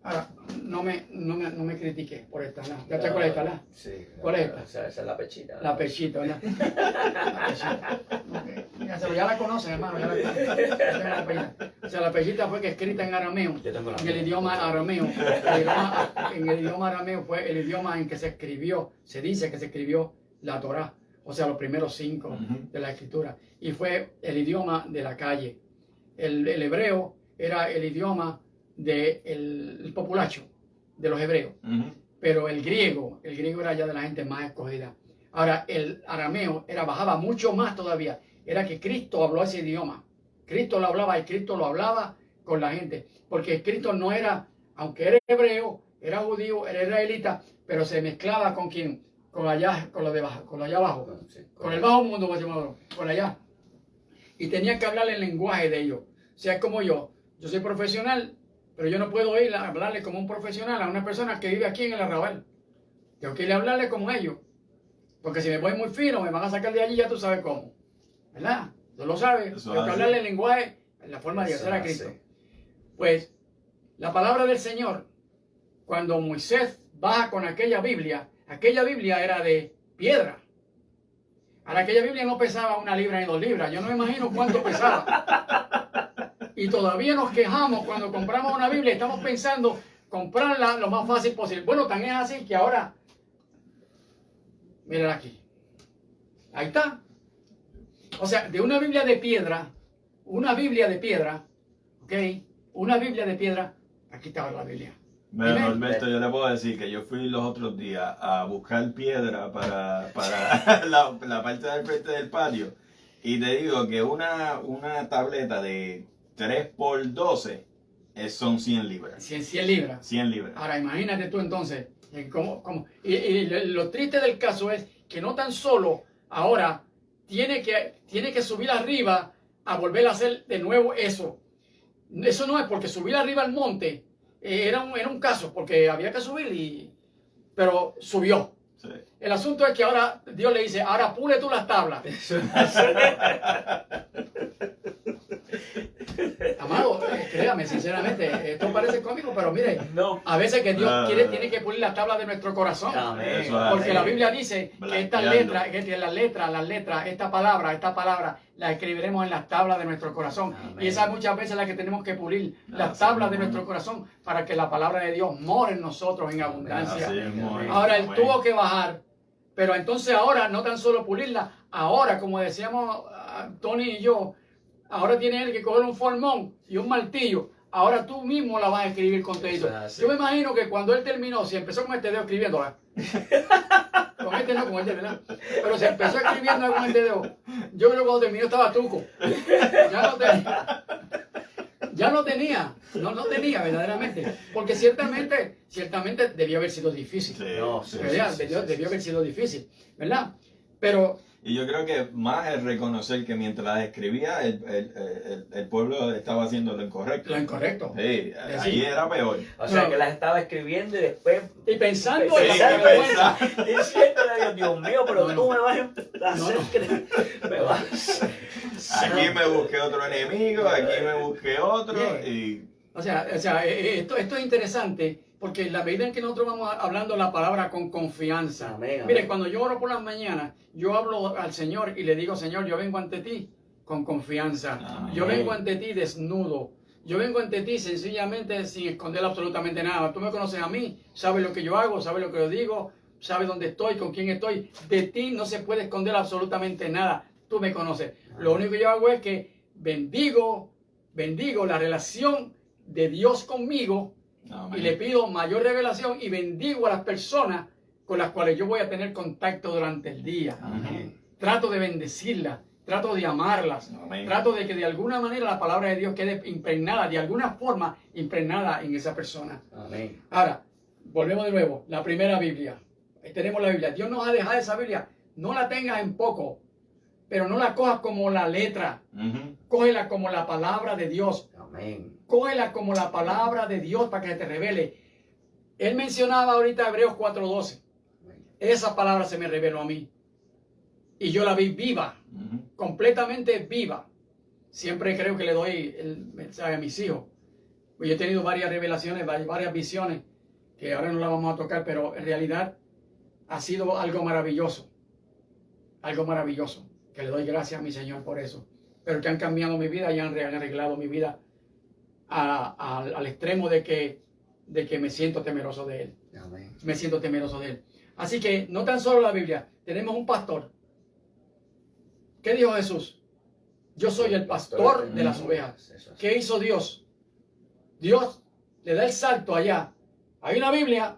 Ahora, no me critiques por esta, ¿no? ¿Ya te acuerdas de esta, no?
Sí.
¿Cuál es esta?
Esa es la pechita.
La pechita, ¿verdad? La pechita. Okay. Ya la conocen, hermano. Ya la pechita. O sea, la pechita fue que escrita en arameo.
Yo tengo la
En el
mía.
idioma arameo. En el idioma arameo fue el idioma en que se escribió, se dice que se escribió la Torá. O sea, los primeros 5
Ujú.
de la escritura. Y fue el idioma de la calle. El hebreo era el idioma del populacho, de los hebreos.
Ujú.
Pero el griego era ya de la gente más escogida. Ahora, el arameo bajaba mucho más todavía. Era que Cristo habló ese idioma. Cristo lo hablaba y Cristo lo hablaba con la gente. Porque Cristo no era, aunque era hebreo, era judío, era israelita, pero se mezclaba con quién, con allá, con lo de abajo, con allá abajo,
Sí,
con el bajo mundo, con allá. Y tenía que hablar el lenguaje de ellos. O sea, es como yo soy profesional, pero yo no puedo ir a hablarle como un profesional a una persona que vive aquí en el arrabal. Tengo que ir a hablarle como ellos. Porque si me voy muy fino, me van a sacar de allí, ya tú sabes cómo. ¿Verdad? Tú lo sabes.
Eso
Tengo que
hace.
hablarle el lenguaje, en la forma de
Eso
hacer a
hace.
Cristo. Pues, la palabra del Señor, cuando Moisés baja con aquella Biblia era de piedra. Ahora, aquella Biblia no pesaba 1 libra ni 2 libras. Yo no me imagino cuánto pesaba. Y todavía nos quejamos cuando compramos una Biblia y estamos pensando comprarla lo más fácil posible. Bueno, tan es así que ahora, miren aquí. Ahí está. O sea, de una Biblia de piedra, ¿ok? Una Biblia de piedra, aquí está la Biblia.
Bueno, Alberto, yo le puedo decir que yo fui los otros días a buscar piedra para la parte del frente del patio. Y te digo que una tableta de 3x12 son 100 libras.
100 libras.
100 libras.
Ahora, imagínate tú entonces, y lo triste del caso es que no tan solo ahora tiene que subir arriba a volver a hacer de nuevo eso. Eso no es porque subir arriba al monte era un caso, porque había que subir, pero subió.
Sí.
El asunto es que ahora Dios le dice, ahora pule tú las tablas. Amado, créame, sinceramente, esto parece cómico, pero mire,
No.
a veces que Dios tiene que pulir las tablas de nuestro corazón.
Amén.
Porque la Biblia dice que estas
Blanqueando.
letras, esta palabra, la escribiremos en las tablas de nuestro corazón.
Amén.
Y esa muchas veces la que tenemos que pulir, las
Así
tablas de
mismo.
nuestro corazón, para que la palabra de Dios more en nosotros en abundancia.
Así mismo.
Ahora él
Amén.
tuvo que bajar, pero entonces ahora no tan solo pulirla, ahora como decíamos Tony y yo, ahora tiene él que coger un formón y un martillo. Ahora tú mismo la vas a escribir con todo.
Eso es así.
Yo me imagino que cuando él terminó, si empezó con este dedo escribiéndola, con este no, con este, ¿verdad? Pero se empezó escribiendo con este dedo. Yo creo que cuando terminó estaba tuco. No tenía verdaderamente. Porque ciertamente debió haber sido difícil.
Sí,
No,
sí,
¿Verdad?
sí, sí,
Debió haber
sí.
sido difícil, ¿verdad? Pero
Y yo creo que más es reconocer que mientras las escribía, el pueblo estaba haciendo lo incorrecto.
lo incorrecto.
Sí, ahí era peor.
O sea,
No.
que las estaba escribiendo y después
Y pensando en
Sí,
la
que
vergüenza.
diciéndole a Dios, Dios mío, pero
No,
tú
no.
me vas a hacer
No, no.
creer. Me vas
Aquí me busqué otro enemigo, aquí me busqué otro.
Bien.
Y
O sea, esto es interesante porque en la medida en que nosotros vamos hablando la palabra con confianza.
Amén, amén.
Mire, cuando yo oro por las mañanas, yo hablo al Señor y le digo, Señor, yo vengo ante ti con confianza.
Amén.
Yo vengo ante ti desnudo. Yo vengo ante ti sencillamente sin esconder absolutamente nada. Tú me conoces a mí, sabes lo que yo hago, sabes lo que yo digo, sabes dónde estoy, con quién estoy. De ti no se puede esconder absolutamente nada. Tú me conoces. Lo único que yo hago es que bendigo la relación de Dios conmigo
amén.
y le pido mayor revelación y bendigo a las personas con las cuales yo voy a tener contacto durante el día.
Amén.
Trato de bendecirlas, trato de amarlas,
Amén.
trato de que de alguna manera la palabra de Dios quede impregnada, de alguna forma impregnada en esa persona.
Amén.
Ahora, volvemos de nuevo, la primera Biblia. Ahí tenemos la Biblia. Dios nos ha dejado esa Biblia. No la tengas en poco, pero no la cojas como la letra.
Ujú.
Cógela como la palabra de Dios.
Amén.
Cógela como la palabra de Dios para que te revele. Él mencionaba ahorita Hebreos 4:12. Esa palabra se me reveló a mí. Y yo la vi viva,
Ujú.
completamente viva. Siempre creo que le doy el mensaje a mis hijos. Pues yo he tenido varias revelaciones, varias visiones, que ahora no las vamos a tocar, pero en realidad ha sido algo maravilloso. Algo maravilloso. Que le doy gracias a mi Señor por eso. Pero que han cambiado mi vida y han arreglado mi vida al extremo de que me siento temeroso de Él.
Amén.
Me siento temeroso de Él. Así que no tan solo la Biblia, tenemos un pastor. ¿Qué dijo Jesús? Yo soy el pastor de las ovejas.
Eso es.
¿Qué hizo Dios? Dios le da el salto allá. Hay una Biblia.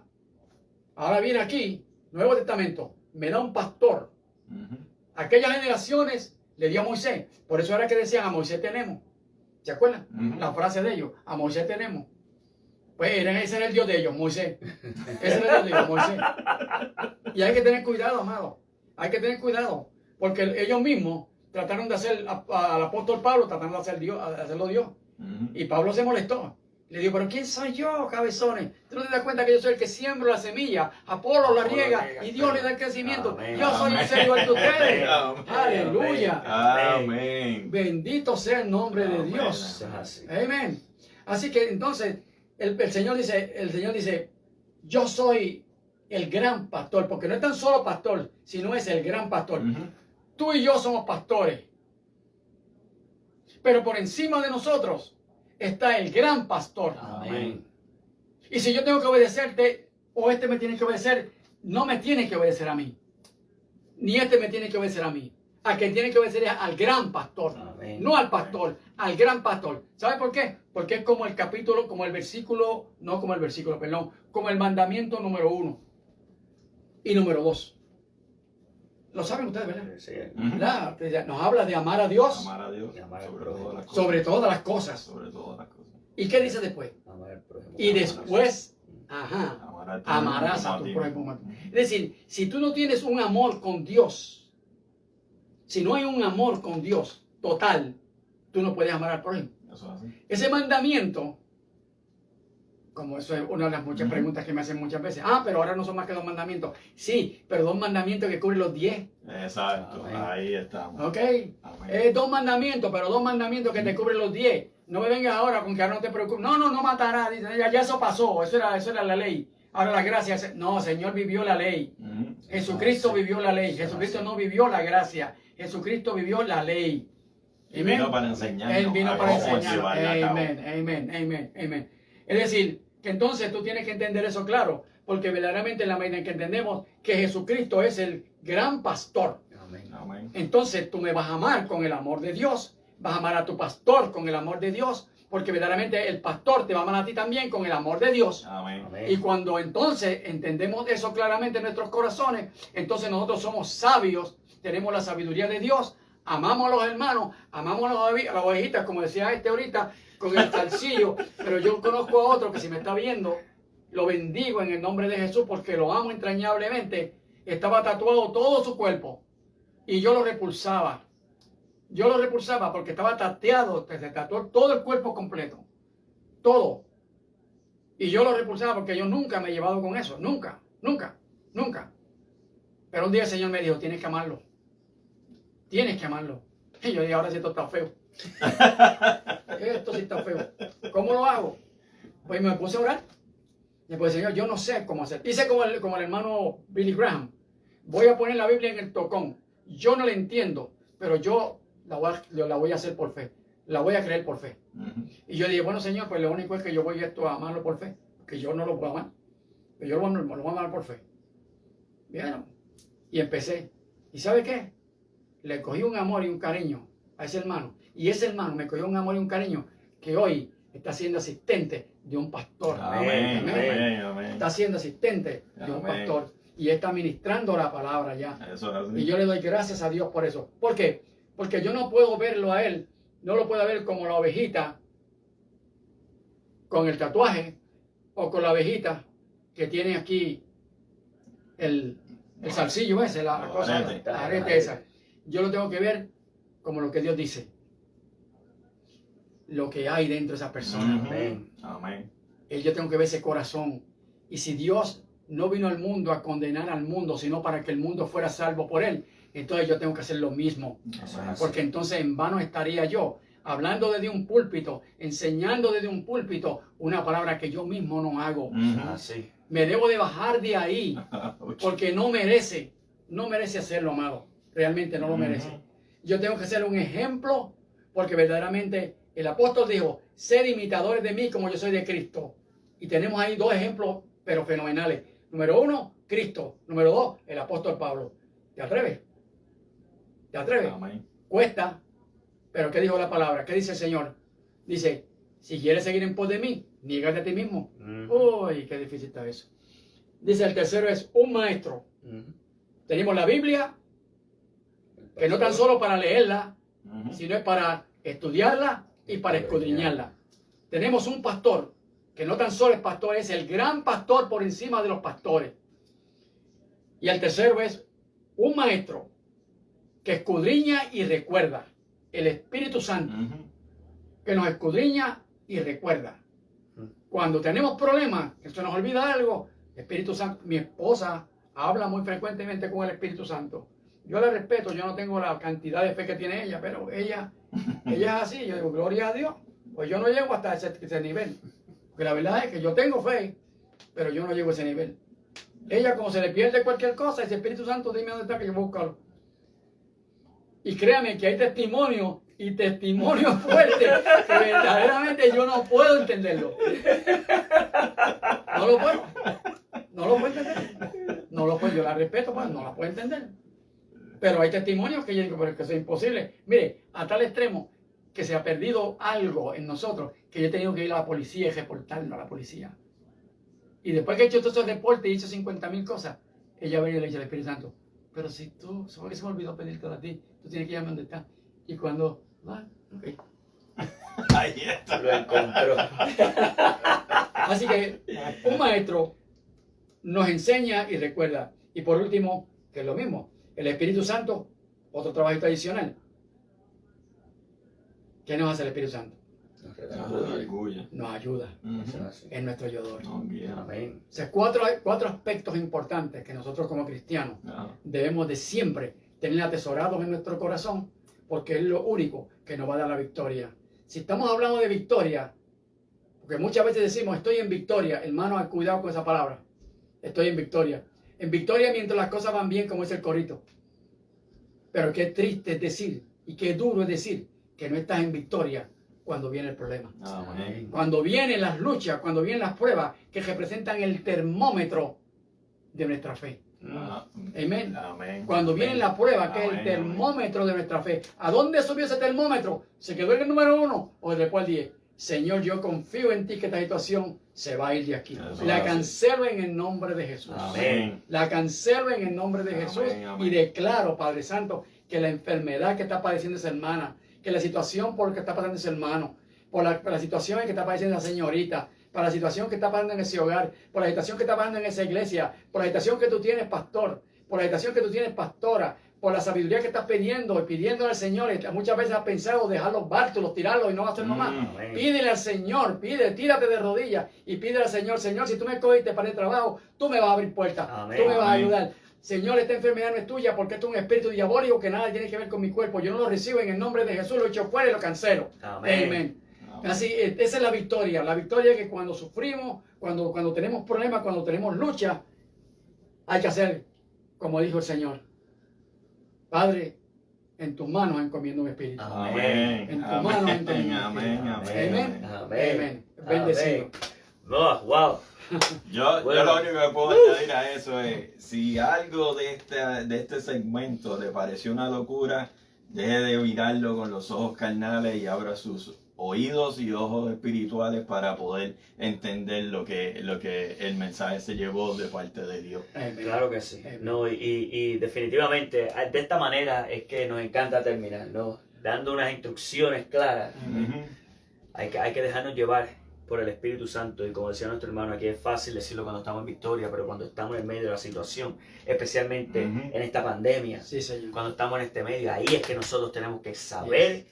Ahora viene aquí, Nuevo Testamento. Me da un pastor.
Ujú.
Aquellas generaciones le dio a Moisés. Por eso era que decían, a Moisés tenemos. ¿Se acuerdan?
Ujú.
La frase de ellos, a Moisés tenemos. Pues ese era el Dios de ellos, Moisés. Ese era el Dios de ellos, Moisés. Y hay que tener cuidado, amado. Hay que tener cuidado. Porque ellos mismos trataron de hacer al apóstol Pablo, trataron de hacerlo Dios.
Ujú.
Y Pablo se molestó. Le dijo, pero ¿quién soy yo, cabezones? ¿Tú no te das cuenta que yo soy el que siembro la semilla? Apolo la riega y Dios le da el crecimiento.
Amén.
Yo soy un
Amén.
ser igual que ustedes.
Amén.
Aleluya.
Amén.
Bendito sea el nombre de
Amén.
Dios.
Eso es así.
Amén. Así que entonces el Señor dice, yo soy el gran pastor, porque no es tan solo pastor, sino es el gran pastor.
Ujú.
Tú y yo somos pastores. Pero por encima de nosotros está el gran pastor.
Amén.
Y si yo tengo que obedecerte, o este me tiene que obedecer, no me tiene que obedecer a mí. Ni este me tiene que obedecer a mí. A quien tiene que obedecer es al gran pastor.
Amén.
No al pastor, al gran pastor. ¿Sabe por qué? Porque es como el capítulo, como el versículo, no como el versículo, perdón, como el mandamiento número 1 y número 2. Lo saben ustedes, ¿verdad?
Sí.
¿Verdad? Nos habla de amar a Dios
Amar a Dios
Y amar al
sobre
prójimo.
todas las cosas.
sobre todas las cosas.
Sobre todas las cosas.
¿Y qué dice después?
Amar al prójimo.
Y después, ajá, amarás a tu
ti
prójimo.
mismo.
Es decir, si tú no tienes un amor con Dios, si no hay un amor con Dios total, tú no puedes amar al prójimo.
Eso es así.
Ese mandamiento, como eso es una de las muchas preguntas que me hacen muchas veces. Pero ahora no son más que 2 mandamientos. Sí, pero 2 mandamientos que cubren los 10.
Exacto,
Amén.
ahí estamos.
¿Ok?
Amén.
2 mandamientos, pero 2 mandamientos que te cubren los 10. No me vengas ahora con que ahora no te preocupes. No matarás. Dice, ya eso pasó. Eso era la ley. Ahora la gracia. No, Señor vivió la ley.
Ujú.
Jesucristo vivió la ley. Jesucristo no vivió la gracia. Jesucristo vivió la ley.
Él vino para enseñarnos.
Él vino
a
para
cómo
enseñar.
llevarla a cabo.
Amén. Es decir, que entonces tú tienes que entender eso claro, porque verdaderamente en la medida en que entendemos que Jesucristo es el gran pastor,
Amén.
Amén.
entonces tú me vas a amar con el amor de Dios, vas a amar a tu pastor con el amor de Dios, porque verdaderamente el pastor te va a amar a ti también con el amor de Dios.
Amén.
Amén.
Y cuando entonces entendemos eso claramente en nuestros corazones, entonces nosotros somos sabios, tenemos la sabiduría de Dios, amamos a los hermanos, amamos a las ovejitas, como decía este ahorita, con el zarcillo, pero yo conozco a otro que si me está viendo, lo bendigo en el nombre de Jesús porque lo amo entrañablemente. Estaba tatuado todo su cuerpo y yo lo repulsaba. Yo lo repulsaba porque estaba tateado, se tatuó todo el cuerpo completo, todo. Y yo lo repulsaba porque yo nunca me he llevado con eso, nunca. Pero un día el Señor me dijo, tienes que amarlo. Tienes que amarlo. Y yo dije, ahora sí esto está feo. Esto sí está feo. ¿Cómo lo hago? Pues me puse a orar. Y pues, Señor, yo no sé cómo hacer. Hice como el hermano Billy Graham. Voy a poner la Biblia en el tocón. Yo no la entiendo, pero yo la voy a hacer por fe. La voy a creer por fe.
Ujú.
Y yo dije, bueno, Señor, pues lo único es que yo voy a amarlo por fe. Que yo no lo puedo amar. Pero yo lo voy a amar por fe. ¿Vieron? Y empecé. ¿Y sabe qué? Le cogí un amor y un cariño a ese hermano. Y ese hermano me cogió un amor y un cariño que hoy está siendo asistente de un pastor.
Amén.
Amén.
Amén. Amén.
Está siendo asistente de un
Amén.
pastor. Y está ministrando la palabra ya.
Eso es así.
Y yo le doy gracias a Dios por eso. ¿Por qué? Porque yo no puedo verlo a él. No lo puedo ver como la ovejita con el tatuaje o con la ovejita que tiene aquí el zarcillo ese, la cosa,
Arete.
la arete esa. Yo lo tengo que ver como lo que Dios dice. Lo que hay dentro de esa persona.
Ujú.
Amén.
Amén.
Yo tengo que ver ese corazón. Y si Dios no vino al mundo a condenar al mundo, sino para que el mundo fuera salvo por él, entonces yo tengo que hacer lo mismo.
Eso es así.
Porque entonces en vano estaría yo hablando desde un púlpito, enseñando desde un púlpito una palabra que yo mismo no hago.
Ujú.
Así.
Me debo de bajar de ahí porque no merece hacerlo, amado. Realmente no lo merece.
Ujú.
Yo tengo que ser un ejemplo porque verdaderamente el apóstol dijo, sed imitadores de mí como yo soy de Cristo. Y tenemos ahí 2 ejemplos, pero fenomenales. Número 1, Cristo. Número 2, el apóstol Pablo. ¿Te atreves? ¿Te atreves?
Amén.
Cuesta. Pero ¿qué dijo la palabra? ¿Qué dice el Señor? Dice, si quieres seguir en pos de mí, niégate a ti mismo. Uy, qué difícil está eso. Dice el tercero es un maestro. Tenemos la Biblia, que no tan solo para leerla,
Ujú.
sino es para estudiarla y para escudriñarla. Tenemos un pastor, que no tan solo es pastor, es el gran pastor por encima de los pastores. Y el tercero es un maestro, que escudriña y recuerda. El Espíritu Santo,
Ujú.
que nos escudriña y recuerda. Cuando tenemos problemas, que se nos olvida algo, el Espíritu Santo, mi esposa habla muy frecuentemente con el Espíritu Santo. Yo la respeto, yo no tengo la cantidad de fe que tiene ella, pero ella es así. Yo digo, gloria a Dios. Pues yo no llego hasta ese nivel. Porque la verdad es que yo tengo fe, pero yo no llego a ese nivel. Ella, como se le pierde cualquier cosa, ese Espíritu Santo, dime dónde está que yo voy a buscarlo. Y créame que hay testimonio y testimonios fuertes que verdaderamente yo no puedo entenderlo. No lo puedo. No lo puedo entender. No lo puedo. Yo la respeto, pues no la puedo entender. Pero hay testimonios que yo digo, pero es que eso es imposible. Mire, a tal extremo que se ha perdido algo en nosotros que yo he tenido que ir a la policía y reportarlo a la policía. Y después que he hecho todos esos reportes y he hecho 50,000 cosas, ella viene y le dice al Espíritu Santo, pero si tú, solo que se me olvidó pedirte a ti, tú tienes que llamarme donde está. Y cuando va, ok.
Ahí está.
Lo encontró.
Así que un maestro nos enseña y recuerda. Y por último, que es lo mismo, el Espíritu Santo, otro trabajo adicional. ¿Qué nos hace el Espíritu Santo?
Orgullo.
Nos ayuda en nuestro yodor.
Amén.
O sea, cuatro aspectos importantes que nosotros como cristianos debemos de siempre tener atesorados en nuestro corazón, porque es lo único que nos va a dar la victoria. Si estamos hablando de victoria, porque muchas veces decimos estoy en victoria, hermano, cuidado con esa palabra. Estoy en victoria. En victoria mientras las cosas van bien, como es el corito. Pero qué triste es decir, y qué duro es decir, que no estás en victoria cuando viene el problema.
Amén.
Cuando vienen las luchas, cuando vienen las pruebas que representan el termómetro de nuestra fe. Amén.
Amén.
Cuando viene la prueba, que es el termómetro de nuestra fe. ¿A dónde subió ese termómetro? ¿Se quedó en el número 1 o después al 10? Señor, yo confío en ti que esta situación se va a ir de aquí. La cancelo en el nombre de Jesús.
Amén.
La cancelo en el nombre de Jesús.
Amén.
Y declaro, Padre Santo, que la enfermedad que está padeciendo esa hermana, que la situación por la que está pasando ese hermano, por la situación en que está padeciendo esa señorita, por la situación que está pasando en ese hogar, por la situación que está pasando en esa iglesia, por la situación que tú tienes, pastor, por la situación que tú tienes, pastora, por la sabiduría que estás pidiendo y pidiéndole al Señor. Muchas veces has pensado dejar los bártulos, tirarlos y no hacerlo más. Pídele al Señor, tírate de rodillas y pídele al Señor, Señor, si tú me cogiste para el trabajo, tú me vas a abrir puertas, tú me vas a ayudar. Señor, esta enfermedad no es tuya porque esto es un espíritu diabólico que nada tiene que ver con mi cuerpo. Yo no lo recibo en el nombre de Jesús, lo echo fuera y lo cancelo. Amén. Así, esa es la victoria. La victoria es que cuando sufrimos, cuando tenemos problemas, cuando tenemos lucha, hay que hacer como dijo el Señor. Padre, en tus manos encomiendo mi espíritu.
Amén.
En tus manos encomiendo mi
Amén.
espíritu.
Amén.
Amén. Bendecido.
Wow.
Yo lo único que puedo añadir a eso es, si algo de este segmento le pareció una locura, deje de mirarlo con los ojos carnales y abra sus oídos y ojos espirituales para poder entender lo que el mensaje se llevó de parte de Dios.
Claro que sí. No, y definitivamente de esta manera es que nos encanta terminar, ¿no? Dando unas instrucciones claras. Hay que dejarnos llevar por el Espíritu Santo, y como decía nuestro hermano, aquí es fácil decirlo cuando estamos en victoria, pero cuando estamos en medio de la situación, especialmente en esta pandemia,
sí, señor,
cuando estamos en este medio, ahí es que nosotros tenemos que saber,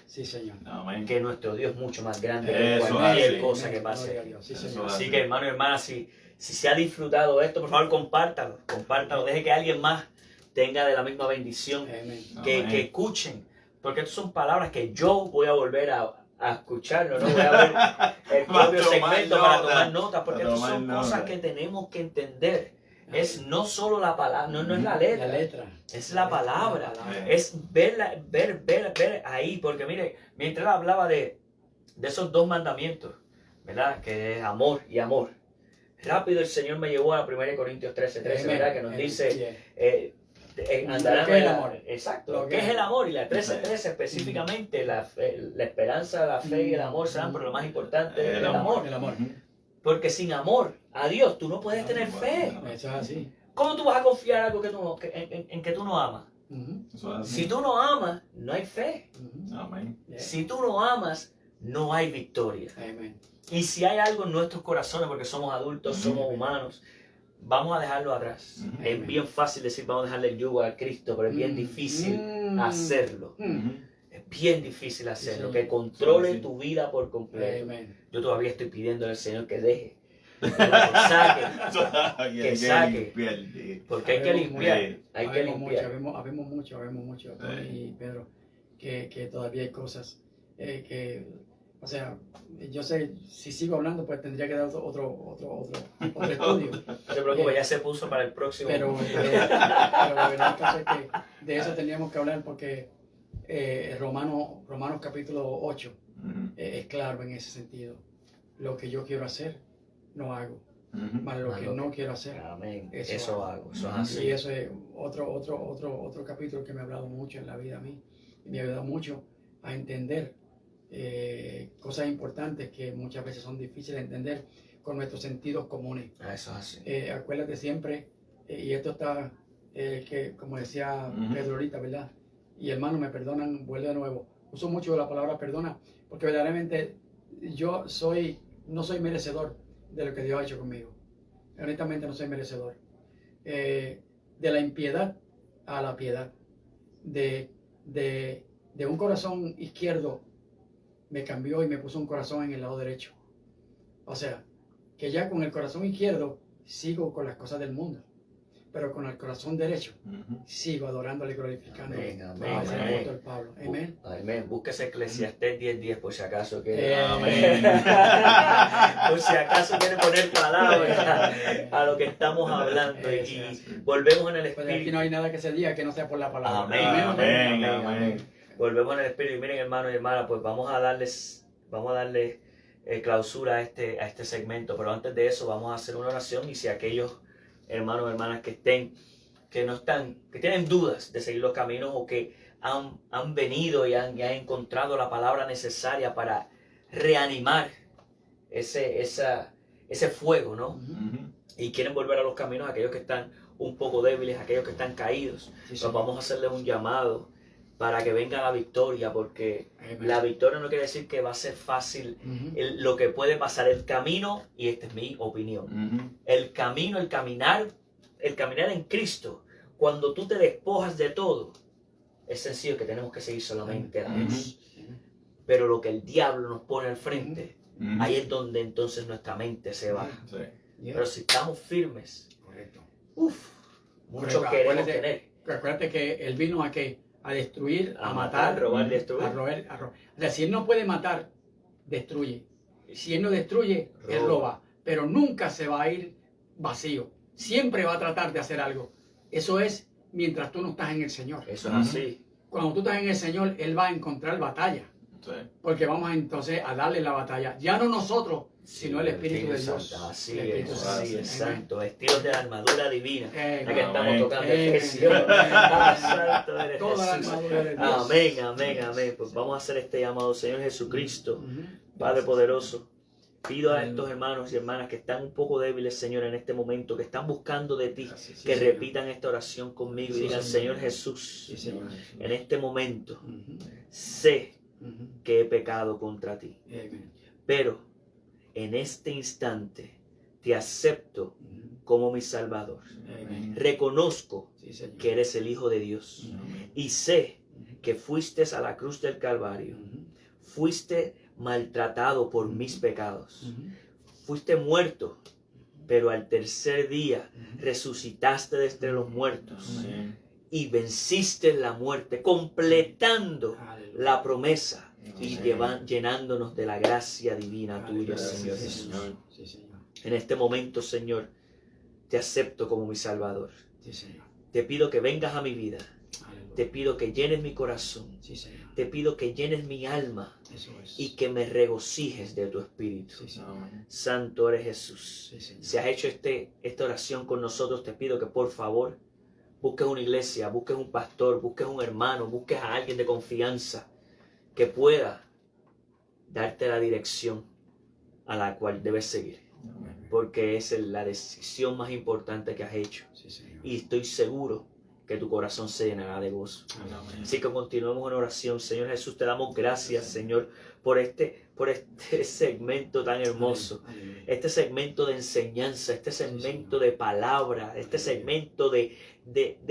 sí, señor,
que nuestro Dios es mucho más grande que cualquier cosa que pase.
Sí, señor.
Así que hermano y hermana, si se ha disfrutado esto, por favor compártalo, deje que alguien más tenga de la misma bendición, que escuchen, porque estas son palabras que yo voy a volver a escucharlo, no voy a ver el propio segmento para tomar notas, porque estas son cosas que tenemos que entender. Es no solo la palabra, no es la letra, es la palabra, es ver ahí, porque mire, mientras él hablaba de esos dos mandamientos, ¿verdad? Que es amor y amor. Rápido el Señor me llevó a 1 Corintios 13:13, ¿verdad? Que nos dice andarán en el amor. Exacto. Lo que es el amor, y la 13:13 específicamente, la esperanza, la fe y el amor serán, pero lo más importante es el amor. Porque sin amor a Dios tú no puedes tener fe.
Eso es así.
¿Cómo tú vas a confiar en algo en que tú no amas? Si tú no amas, no hay fe. Si tú no amas, no hay victoria. Y si hay algo en nuestros corazones, porque somos adultos, somos humanos, vamos a dejarlo atrás. Es bien fácil decir vamos a dejarle el yugo a Cristo, pero es bien difícil hacerlo. Es bien difícil hacerlo, que controle tu vida por completo. Yo todavía estoy pidiendo al Señor que deje, que saque, porque hay que limpiar.
Habemos mucho, Tony y Pedro, que todavía hay cosas que, o sea, yo sé, si sigo hablando, pues tendría que dar otro estudio.
No se preocupe, ya se puso para el próximo.
Pero el caso es que de eso teníamos que hablar, porque Romanos capítulo 8
Ujú,
es claro en ese sentido. Lo que yo quiero hacer, no hago.
ujú.
Más lo
Más
que
lo
no quiero hacer,
Amén.
eso
Eso
hago.
hago. Eso es
Ujú.
así.
Y eso es otro capítulo que me ha hablado mucho en la vida a mí. Y me ha ayudado mucho a entender cosas importantes que muchas veces son difíciles de entender con nuestros sentidos comunes.
Eso es así.
Acuérdate siempre, y esto está, que como decía
Ujú.
Pedro ahorita, ¿verdad? Y hermano, me perdonan, vuelvo de nuevo. Uso mucho la palabra perdona, porque verdaderamente yo no soy merecedor de lo que Dios ha hecho conmigo. Honestamente no soy merecedor. De la impiedad a la piedad. De un corazón izquierdo me cambió y me puso un corazón en el lado derecho. O sea, que ya con el corazón izquierdo sigo con las cosas del mundo, pero con el corazón derecho
Ujú.
sigo adorándole y glorificándole.
Amén, amén,
Al
amén.
apóstol Pablo. Amén.
Amén. Búsquese Eclesiastés 10:10 por si acaso quiere.
Amén.
Por si acaso quiere poner palabras a lo que estamos hablando. Y volvemos en el
Pues aquí
espíritu.
no hay nada que se diga que no sea por la palabra.
Amén,
Amén, amén.
Volvemos en el espíritu. Y miren, hermanos y hermanas, pues vamos a darle clausura a este segmento. Pero antes de eso, vamos a hacer una oración. Y si aquellos hermanos y hermanas que tienen dudas de seguir los caminos o que han venido y han encontrado la palabra necesaria para reanimar ese fuego, ¿no?
Ujú.
Y quieren volver a los caminos, aquellos que están un poco débiles, aquellos que están caídos,
Sí,
pues
sí.
vamos a hacerles un llamado para que venga la victoria, porque
Amén.
la victoria no quiere decir que va a ser fácil
Ujú.
lo que puede pasar, el camino, y esta es mi opinión,
Ujú.
el camino, el caminar en Cristo, cuando tú te despojas de todo, es sencillo que tenemos que seguir solamente a Dios. Pero lo que el diablo nos pone al frente,
Ujú.
ahí es donde entonces nuestra mente se va.
Sí.
Yeah.
Pero si estamos firmes,
Correcto.
mucho
Correcto.
queremos
Acuérdate-
tener.
Acuérdate que él vino a qué? A destruir,
A
a
matar,
matar,
robar,
Ujú.
destruir.
a robar, O sea, si él no puede matar, destruye. Si él no destruye, él
Roba.
roba. Pero nunca se va a ir vacío. Siempre va a tratar de hacer algo. Eso es mientras tú no estás en el Señor.
Eso es
Ujú.
así.
Cuando tú estás en el Señor, Él va a encontrar batalla.
Sí.
Porque vamos entonces a darle la batalla. Ya no nosotros, sino el Espíritu de Dios.
Santo. Así
El Espíritu
es,
Santo.
así es,
Amén.
santo. Vestidos de la armadura divina.
Amén.
Ya que estamos
Amén.
tocando
Amén.
Efesios. Ah, santo eres
Toda la
Jesús.
armadura de Dios.
Amén, amén, amén. Pues vamos a hacer este llamado, Señor Jesucristo,
Ujú.
Padre poderoso. Pido a
Aleluya.
estos hermanos y hermanas que están un poco débiles, Señor, en este momento, que están buscando de ti,
Gracias, sí,
que
Señor.
repitan esta oración conmigo y
Sí,
digan,
Señor.
Señor Jesús,
Sí, Señor.
en este momento
Ujú.
sé
Ujú.
que he pecado contra ti,
Amén.
pero en este instante te acepto
Ujú.
como mi Salvador.
Amén.
Reconozco
Sí, Señor.
que eres el Hijo de Dios
Ujú.
y sé
Ujú.
que fuiste a la cruz del Calvario,
Ujú.
fuiste maltratado por mis pecados,
Ujú.
fuiste muerto, pero al tercer día
Ujú.
resucitaste de entre los muertos
Sí.
y venciste la muerte, completando
Aleluya.
la promesa y
Amén.
llenándonos de la gracia divina tuya,
Gracias,
Señor
Sí,
Jesús.
Señor.
Sí, Señor.
En este momento, Señor, te acepto como mi Salvador.
Sí, Señor.
Te pido que vengas a mi vida.
Aleluya.
Te pido que llenes mi corazón.
Sí, Señor.
Te pido que llenes mi alma
Eso es.
y que me regocijes de tu espíritu.
Sí, Señor.
Amén.
Santo eres Jesús.
Sí, Señor.
Si has hecho esta oración con nosotros, te pido que por favor busques una iglesia, busques un pastor, busques un hermano, busques a alguien de confianza que pueda darte la dirección a la cual debes seguir.
Amén.
Porque es la decisión más importante que has hecho.
Sí, Señor.
Y estoy seguro que tu corazón se llenará de gozo.
Amén.
Así que continuemos en oración. Señor Jesús, te damos gracias, Señor, por este segmento tan hermoso.
Aleluya.
Este segmento de enseñanza, este segmento de palabra, este segmento de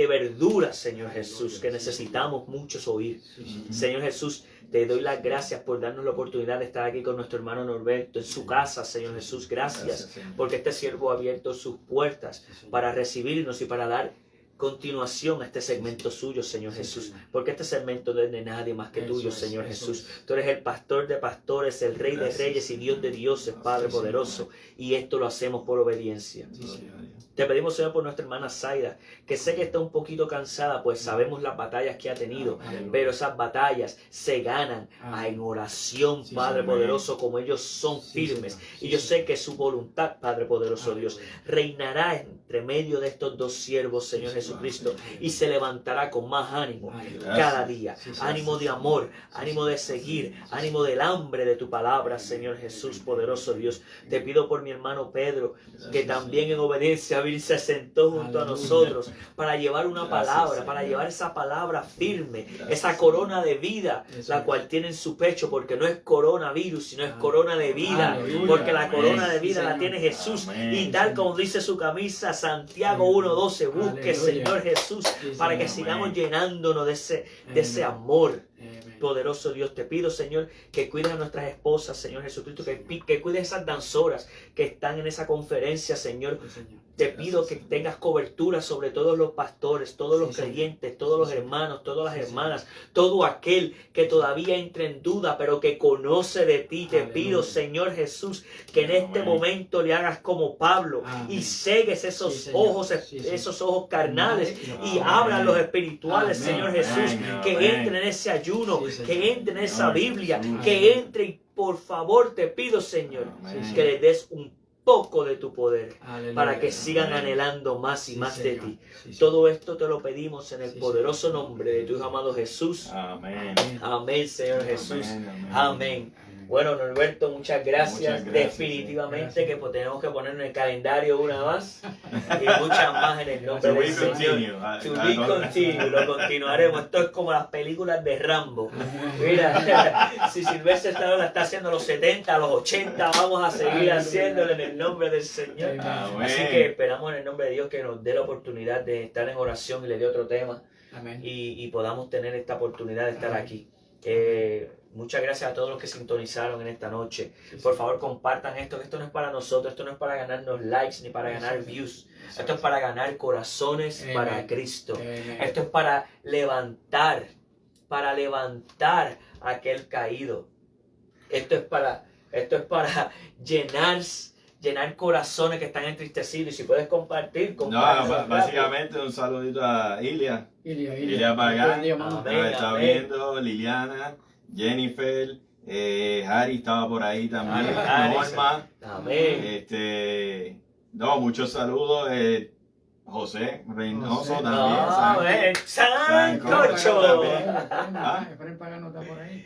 verdura, Señor Jesús, que necesitamos muchos oír.
Sí, Señor.
Señor Jesús, te doy las gracias por darnos la oportunidad de estar aquí con nuestro hermano Norberto en su casa, Señor Jesús. Gracias
Señor.
porque este siervo ha abierto sus puertas
Sí, Señor.
para recibirnos y para dar continuación a este segmento suyo, Señor
Sí,
Jesús.
Señor.
Porque este segmento no es de nadie más que
Eso
tuyo,
es,
Señor
eso
Jesús.
es.
Tú eres el pastor de pastores, el rey de
Gracias,
reyes y Dios de dioses, Padre
Sí, Señor.
poderoso. Y esto lo hacemos por obediencia.
Sí, Señor.
Te pedimos, Señor, por nuestra hermana Zaida, que sé que está un poquito cansada, pues sabemos las batallas que ha tenido,
Aleluya.
pero esas batallas se ganan en oración,
Sí,
Padre
Señor.
poderoso, como ellos son
Sí,
firmes.
Señor.
Y
Sí,
yo
Señor.
sé que su voluntad, Padre poderoso Dios,
Aleluya.
reinará entre medio de estos dos siervos, Señor
Sí,
Jesucristo,
Señor.
y se levantará con más ánimo
Aleluya.
cada día.
Sí, sí,
Ánimo
sí,
de
sí.
amor,
Sí,
ánimo
sí.
de seguir, ánimo del hambre de tu palabra, Señor Jesús, poderoso Dios. Te pido por mi hermano Pedro, que también en obediencia Vir se sentó junto a
Aleluya.
nosotros para llevar una
Gracias,
palabra, para
Señor.
llevar esa palabra firme,
Gracias,
esa corona de vida,
Eso
la
es.
cual tiene en su pecho, porque no es coronavirus, sino es
Amén.
corona de vida,
Aleluya.
porque la
Amén.
corona de
Sí,
vida la
Señor.
tiene Jesús.
Amén.
Y tal como dice su camisa, Santiago
Aleluya.
1:12, busque,
Aleluya.
Señor Jesús,
Sí,
para que
Señor.
sigamos
Amén.
llenándonos de ese
Amén.
amor.
Amén.
Poderoso Dios, te pido, Señor, que cuides a nuestras esposas, Señor Jesucristo, que cuides a esas danzoras que están en esa conferencia, Señor.
Sí, Señor.
Te pido que tengas cobertura sobre todos los pastores, todos los
Sí, Señor.
creyentes, todos los
Sí, Señor.
hermanos, todas las
Sí,
hermanas, todo aquel que todavía entre en duda, pero que conoce de ti. Te
Aleluya.
pido, Señor Jesús, que en este
Amén.
momento le hagas como Pablo
Amén.
y cegues esos
Sí, Señor.
ojos,
Sí, Señor.
esos ojos carnales y
Amén.
abran los espirituales,
Amén.
Señor
Amén.
Jesús, que
Amén.
entre en ese ayuno,
Sí, Señor.
que entre en esa
Señor
Biblia,
Jesús.
que entre y por favor te pido, Señor,
Amén.
que le des un poco de tu poder
Aleluya.
para que sigan
Amén.
anhelando más y
Sí,
más de
Señor.
ti.
Sí, Señor.
Todo esto te lo pedimos en el
Sí,
poderoso
Señor.
nombre de tu hijo amado Jesús.
Amén.
Amén, Señor Jesús.
Amén.
Amén. Bueno, Norberto, muchas gracias.
Muchas gracias,
Definitivamente
Gracias.
que tenemos que poner en el calendario una más y muchas más en el nombre
To be
del Señor.
continue.
To be continued, lo continuaremos. Esto es como las películas de Rambo. Mira, si Silvestre Stallone la está haciendo a los 70, a los 80, vamos a seguir
Aleluya.
haciéndolo en el nombre del Señor.
Amén.
Así que esperamos en el nombre de Dios que nos dé la oportunidad de estar en oración y le dé otro tema
Amén.
y podamos tener esta oportunidad de estar
Amén.
aquí. Muchas gracias a todos los que sintonizaron en esta noche.
Sí,
Por
sí.
favor, compartan esto, que esto no es para nosotros, esto no es para ganarnos likes ni para ganar views. Esto es para ganar corazones
Amén.
para Cristo.
Amén.
Esto es para levantar a aquel caído. Esto es para llenar corazones que están entristecidos. Y si puedes compartir,
No,
compártelo.
básicamente un saludito a Ilia.
Ilia
Ilia Pagán.
Buen día, mamá.
Amén.
Nos está viendo, Liliana, Jennifer, Harry estaba por ahí también,
Harry,
Norma.
Amén.
No, muchos saludos. José Reynoso
José.
también.
Amén.
Sancocho
Sancocho.
también.
Efraín Pagano está por ahí.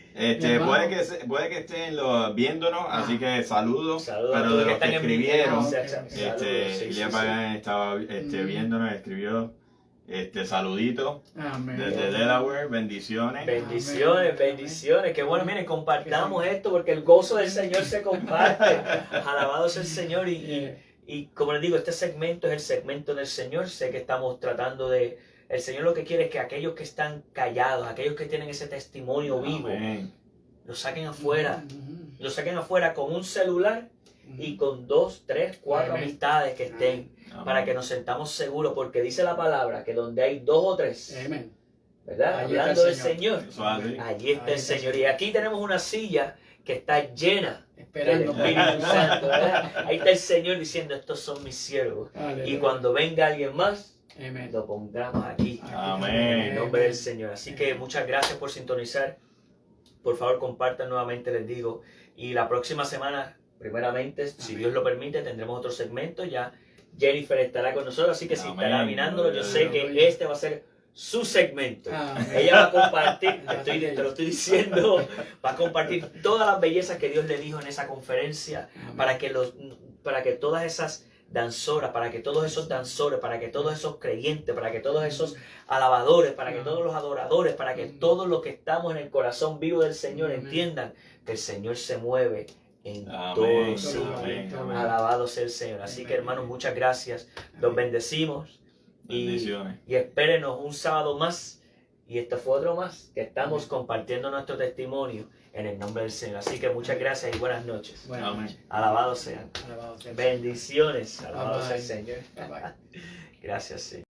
Puede que estén viéndonos, así que saludos.
Saludos a
Pero
todos
de
que
los que
están en
escribieron,
vivo.
Saludos,
Ilia
sí.
Pagán estaba viéndonos, escribió saludito
Amén.
desde Delaware, bendiciones.
Bendiciones, bendiciones. Qué bueno, miren, compartamos esto porque el gozo del Señor se comparte. Alabado sea el Señor. Y como les digo, este segmento es el segmento del Señor. Sé que estamos tratando de... El Señor lo que quiere es que aquellos que están callados, aquellos que tienen ese testimonio vivo,
Amén.
lo saquen afuera.
Ujú.
Lo saquen afuera con un celular y con 2, 3, 4
Amén.
amistades que estén. Para que nos sentamos seguros, porque dice la palabra que donde hay 2 o 3,
Amén.
¿verdad?
Allí está
Hablando
el
del Señor,
Eso así.
allí está
Ahí
el
está el
Señor. Y
Señor.
aquí tenemos una silla que está llena del
Esperando.
Espíritu Santo, ¿verdad? Ahí está el Señor diciendo, estos son mis siervos.
Aleluya.
Y cuando venga alguien más,
Amén.
lo pongamos aquí,
Amén.
en el nombre del Señor. Así que muchas gracias por sintonizar. Por favor, compartan nuevamente, les digo. Y la próxima semana, primeramente, si
Amén.
Dios lo permite, tendremos otro segmento. Ya Jennifer estará con nosotros, así que si
Amén.
estará mirándolo, yo sé que
Aleluya.
este va a ser su segmento.
Amén.
Ella va a compartir, te lo estoy diciendo, va a compartir todas las bellezas que Dios le dijo en esa conferencia
Amén.
para que todas esas danzoras, para que todos esos danzores, para que todos esos creyentes, para que todos esos alabadores, para que todos los adoradores, para que todos los que estamos en el corazón vivo del Señor
Amén.
entiendan que el Señor se mueve en
Amén.
todo sitio.
Amén. Amén.
Alabado sea el Señor. Así que
Amén.
hermanos, muchas gracias. Los bendecimos
Bendiciones.
y espérenos un sábado más. Y este fue otro más que estamos
Amén.
compartiendo nuestro testimonio en el nombre del Señor. Así que muchas gracias y buenas noches.
Buenas
Amén.
noches.
Alabado sean.
Alabado sea el Señor.
Bendiciones. Alabado sea el
Bye, bye.
Señor.
Bye, bye.
Gracias, Señor.